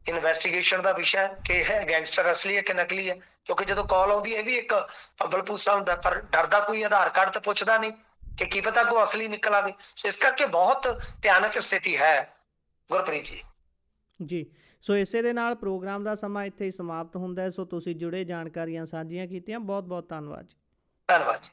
ਇਨਵੈਸਟੀਗੇਸ਼ਨ ਦਾ ਵਿਸ਼ਾ ਕਿ ਇਹ ਗੈਂਗਸਟਰ ਅਸਲੀ ਹੈ ਕਿ ਨਕਲੀ ਹੈ, ਕਿਉਂਕਿ ਜਦੋਂ ਕਾਲ ਆਉਂਦੀ ਹੈ ਇਹ ਵੀ ਇੱਕ ਪੱਬਲ ਪੂਸਾ ਹੁੰਦਾ, ਪਰ ਡਰਦਾ ਕੋਈ ਆਧਾਰ ਕਾਰਡ ਤੇ ਪੁੱਛਦਾ ਨਹੀਂ ਕਿ ਕੀ ਪਤਾ ਕੋਈ ਅਸਲੀ ਨਿਕਲ ਆਵੇ। ਸੋ ਇਸ ਕਰਕੇ ਬਹੁਤ ਭਿਆਨਕ ਸਥਿਤੀ ਹੈ ਗੁਰਪ੍ਰੀਤ ਜੀ। ਜੀ, ਸੋ ਇਸੇ ਦੇ ਨਾਲ ਪ੍ਰੋਗਰਾਮ ਦਾ ਸਮਾਂ ਇੱਥੇ ਹੀ ਸਮਾਪਤ ਹੁੰਦਾ ਹੈ। ਸੋ ਤੁਸੀਂ ਜੁੜੇ ਜਾਣਕਾਰੀਆਂ ਸਾਂਝੀਆਂ ਕੀਤੀਆਂ, ਬਹੁਤ ਬਹੁਤ ਧੰਨਵਾਦ ਜੀ। ਧੰਨਵਾਦ ਜੀ।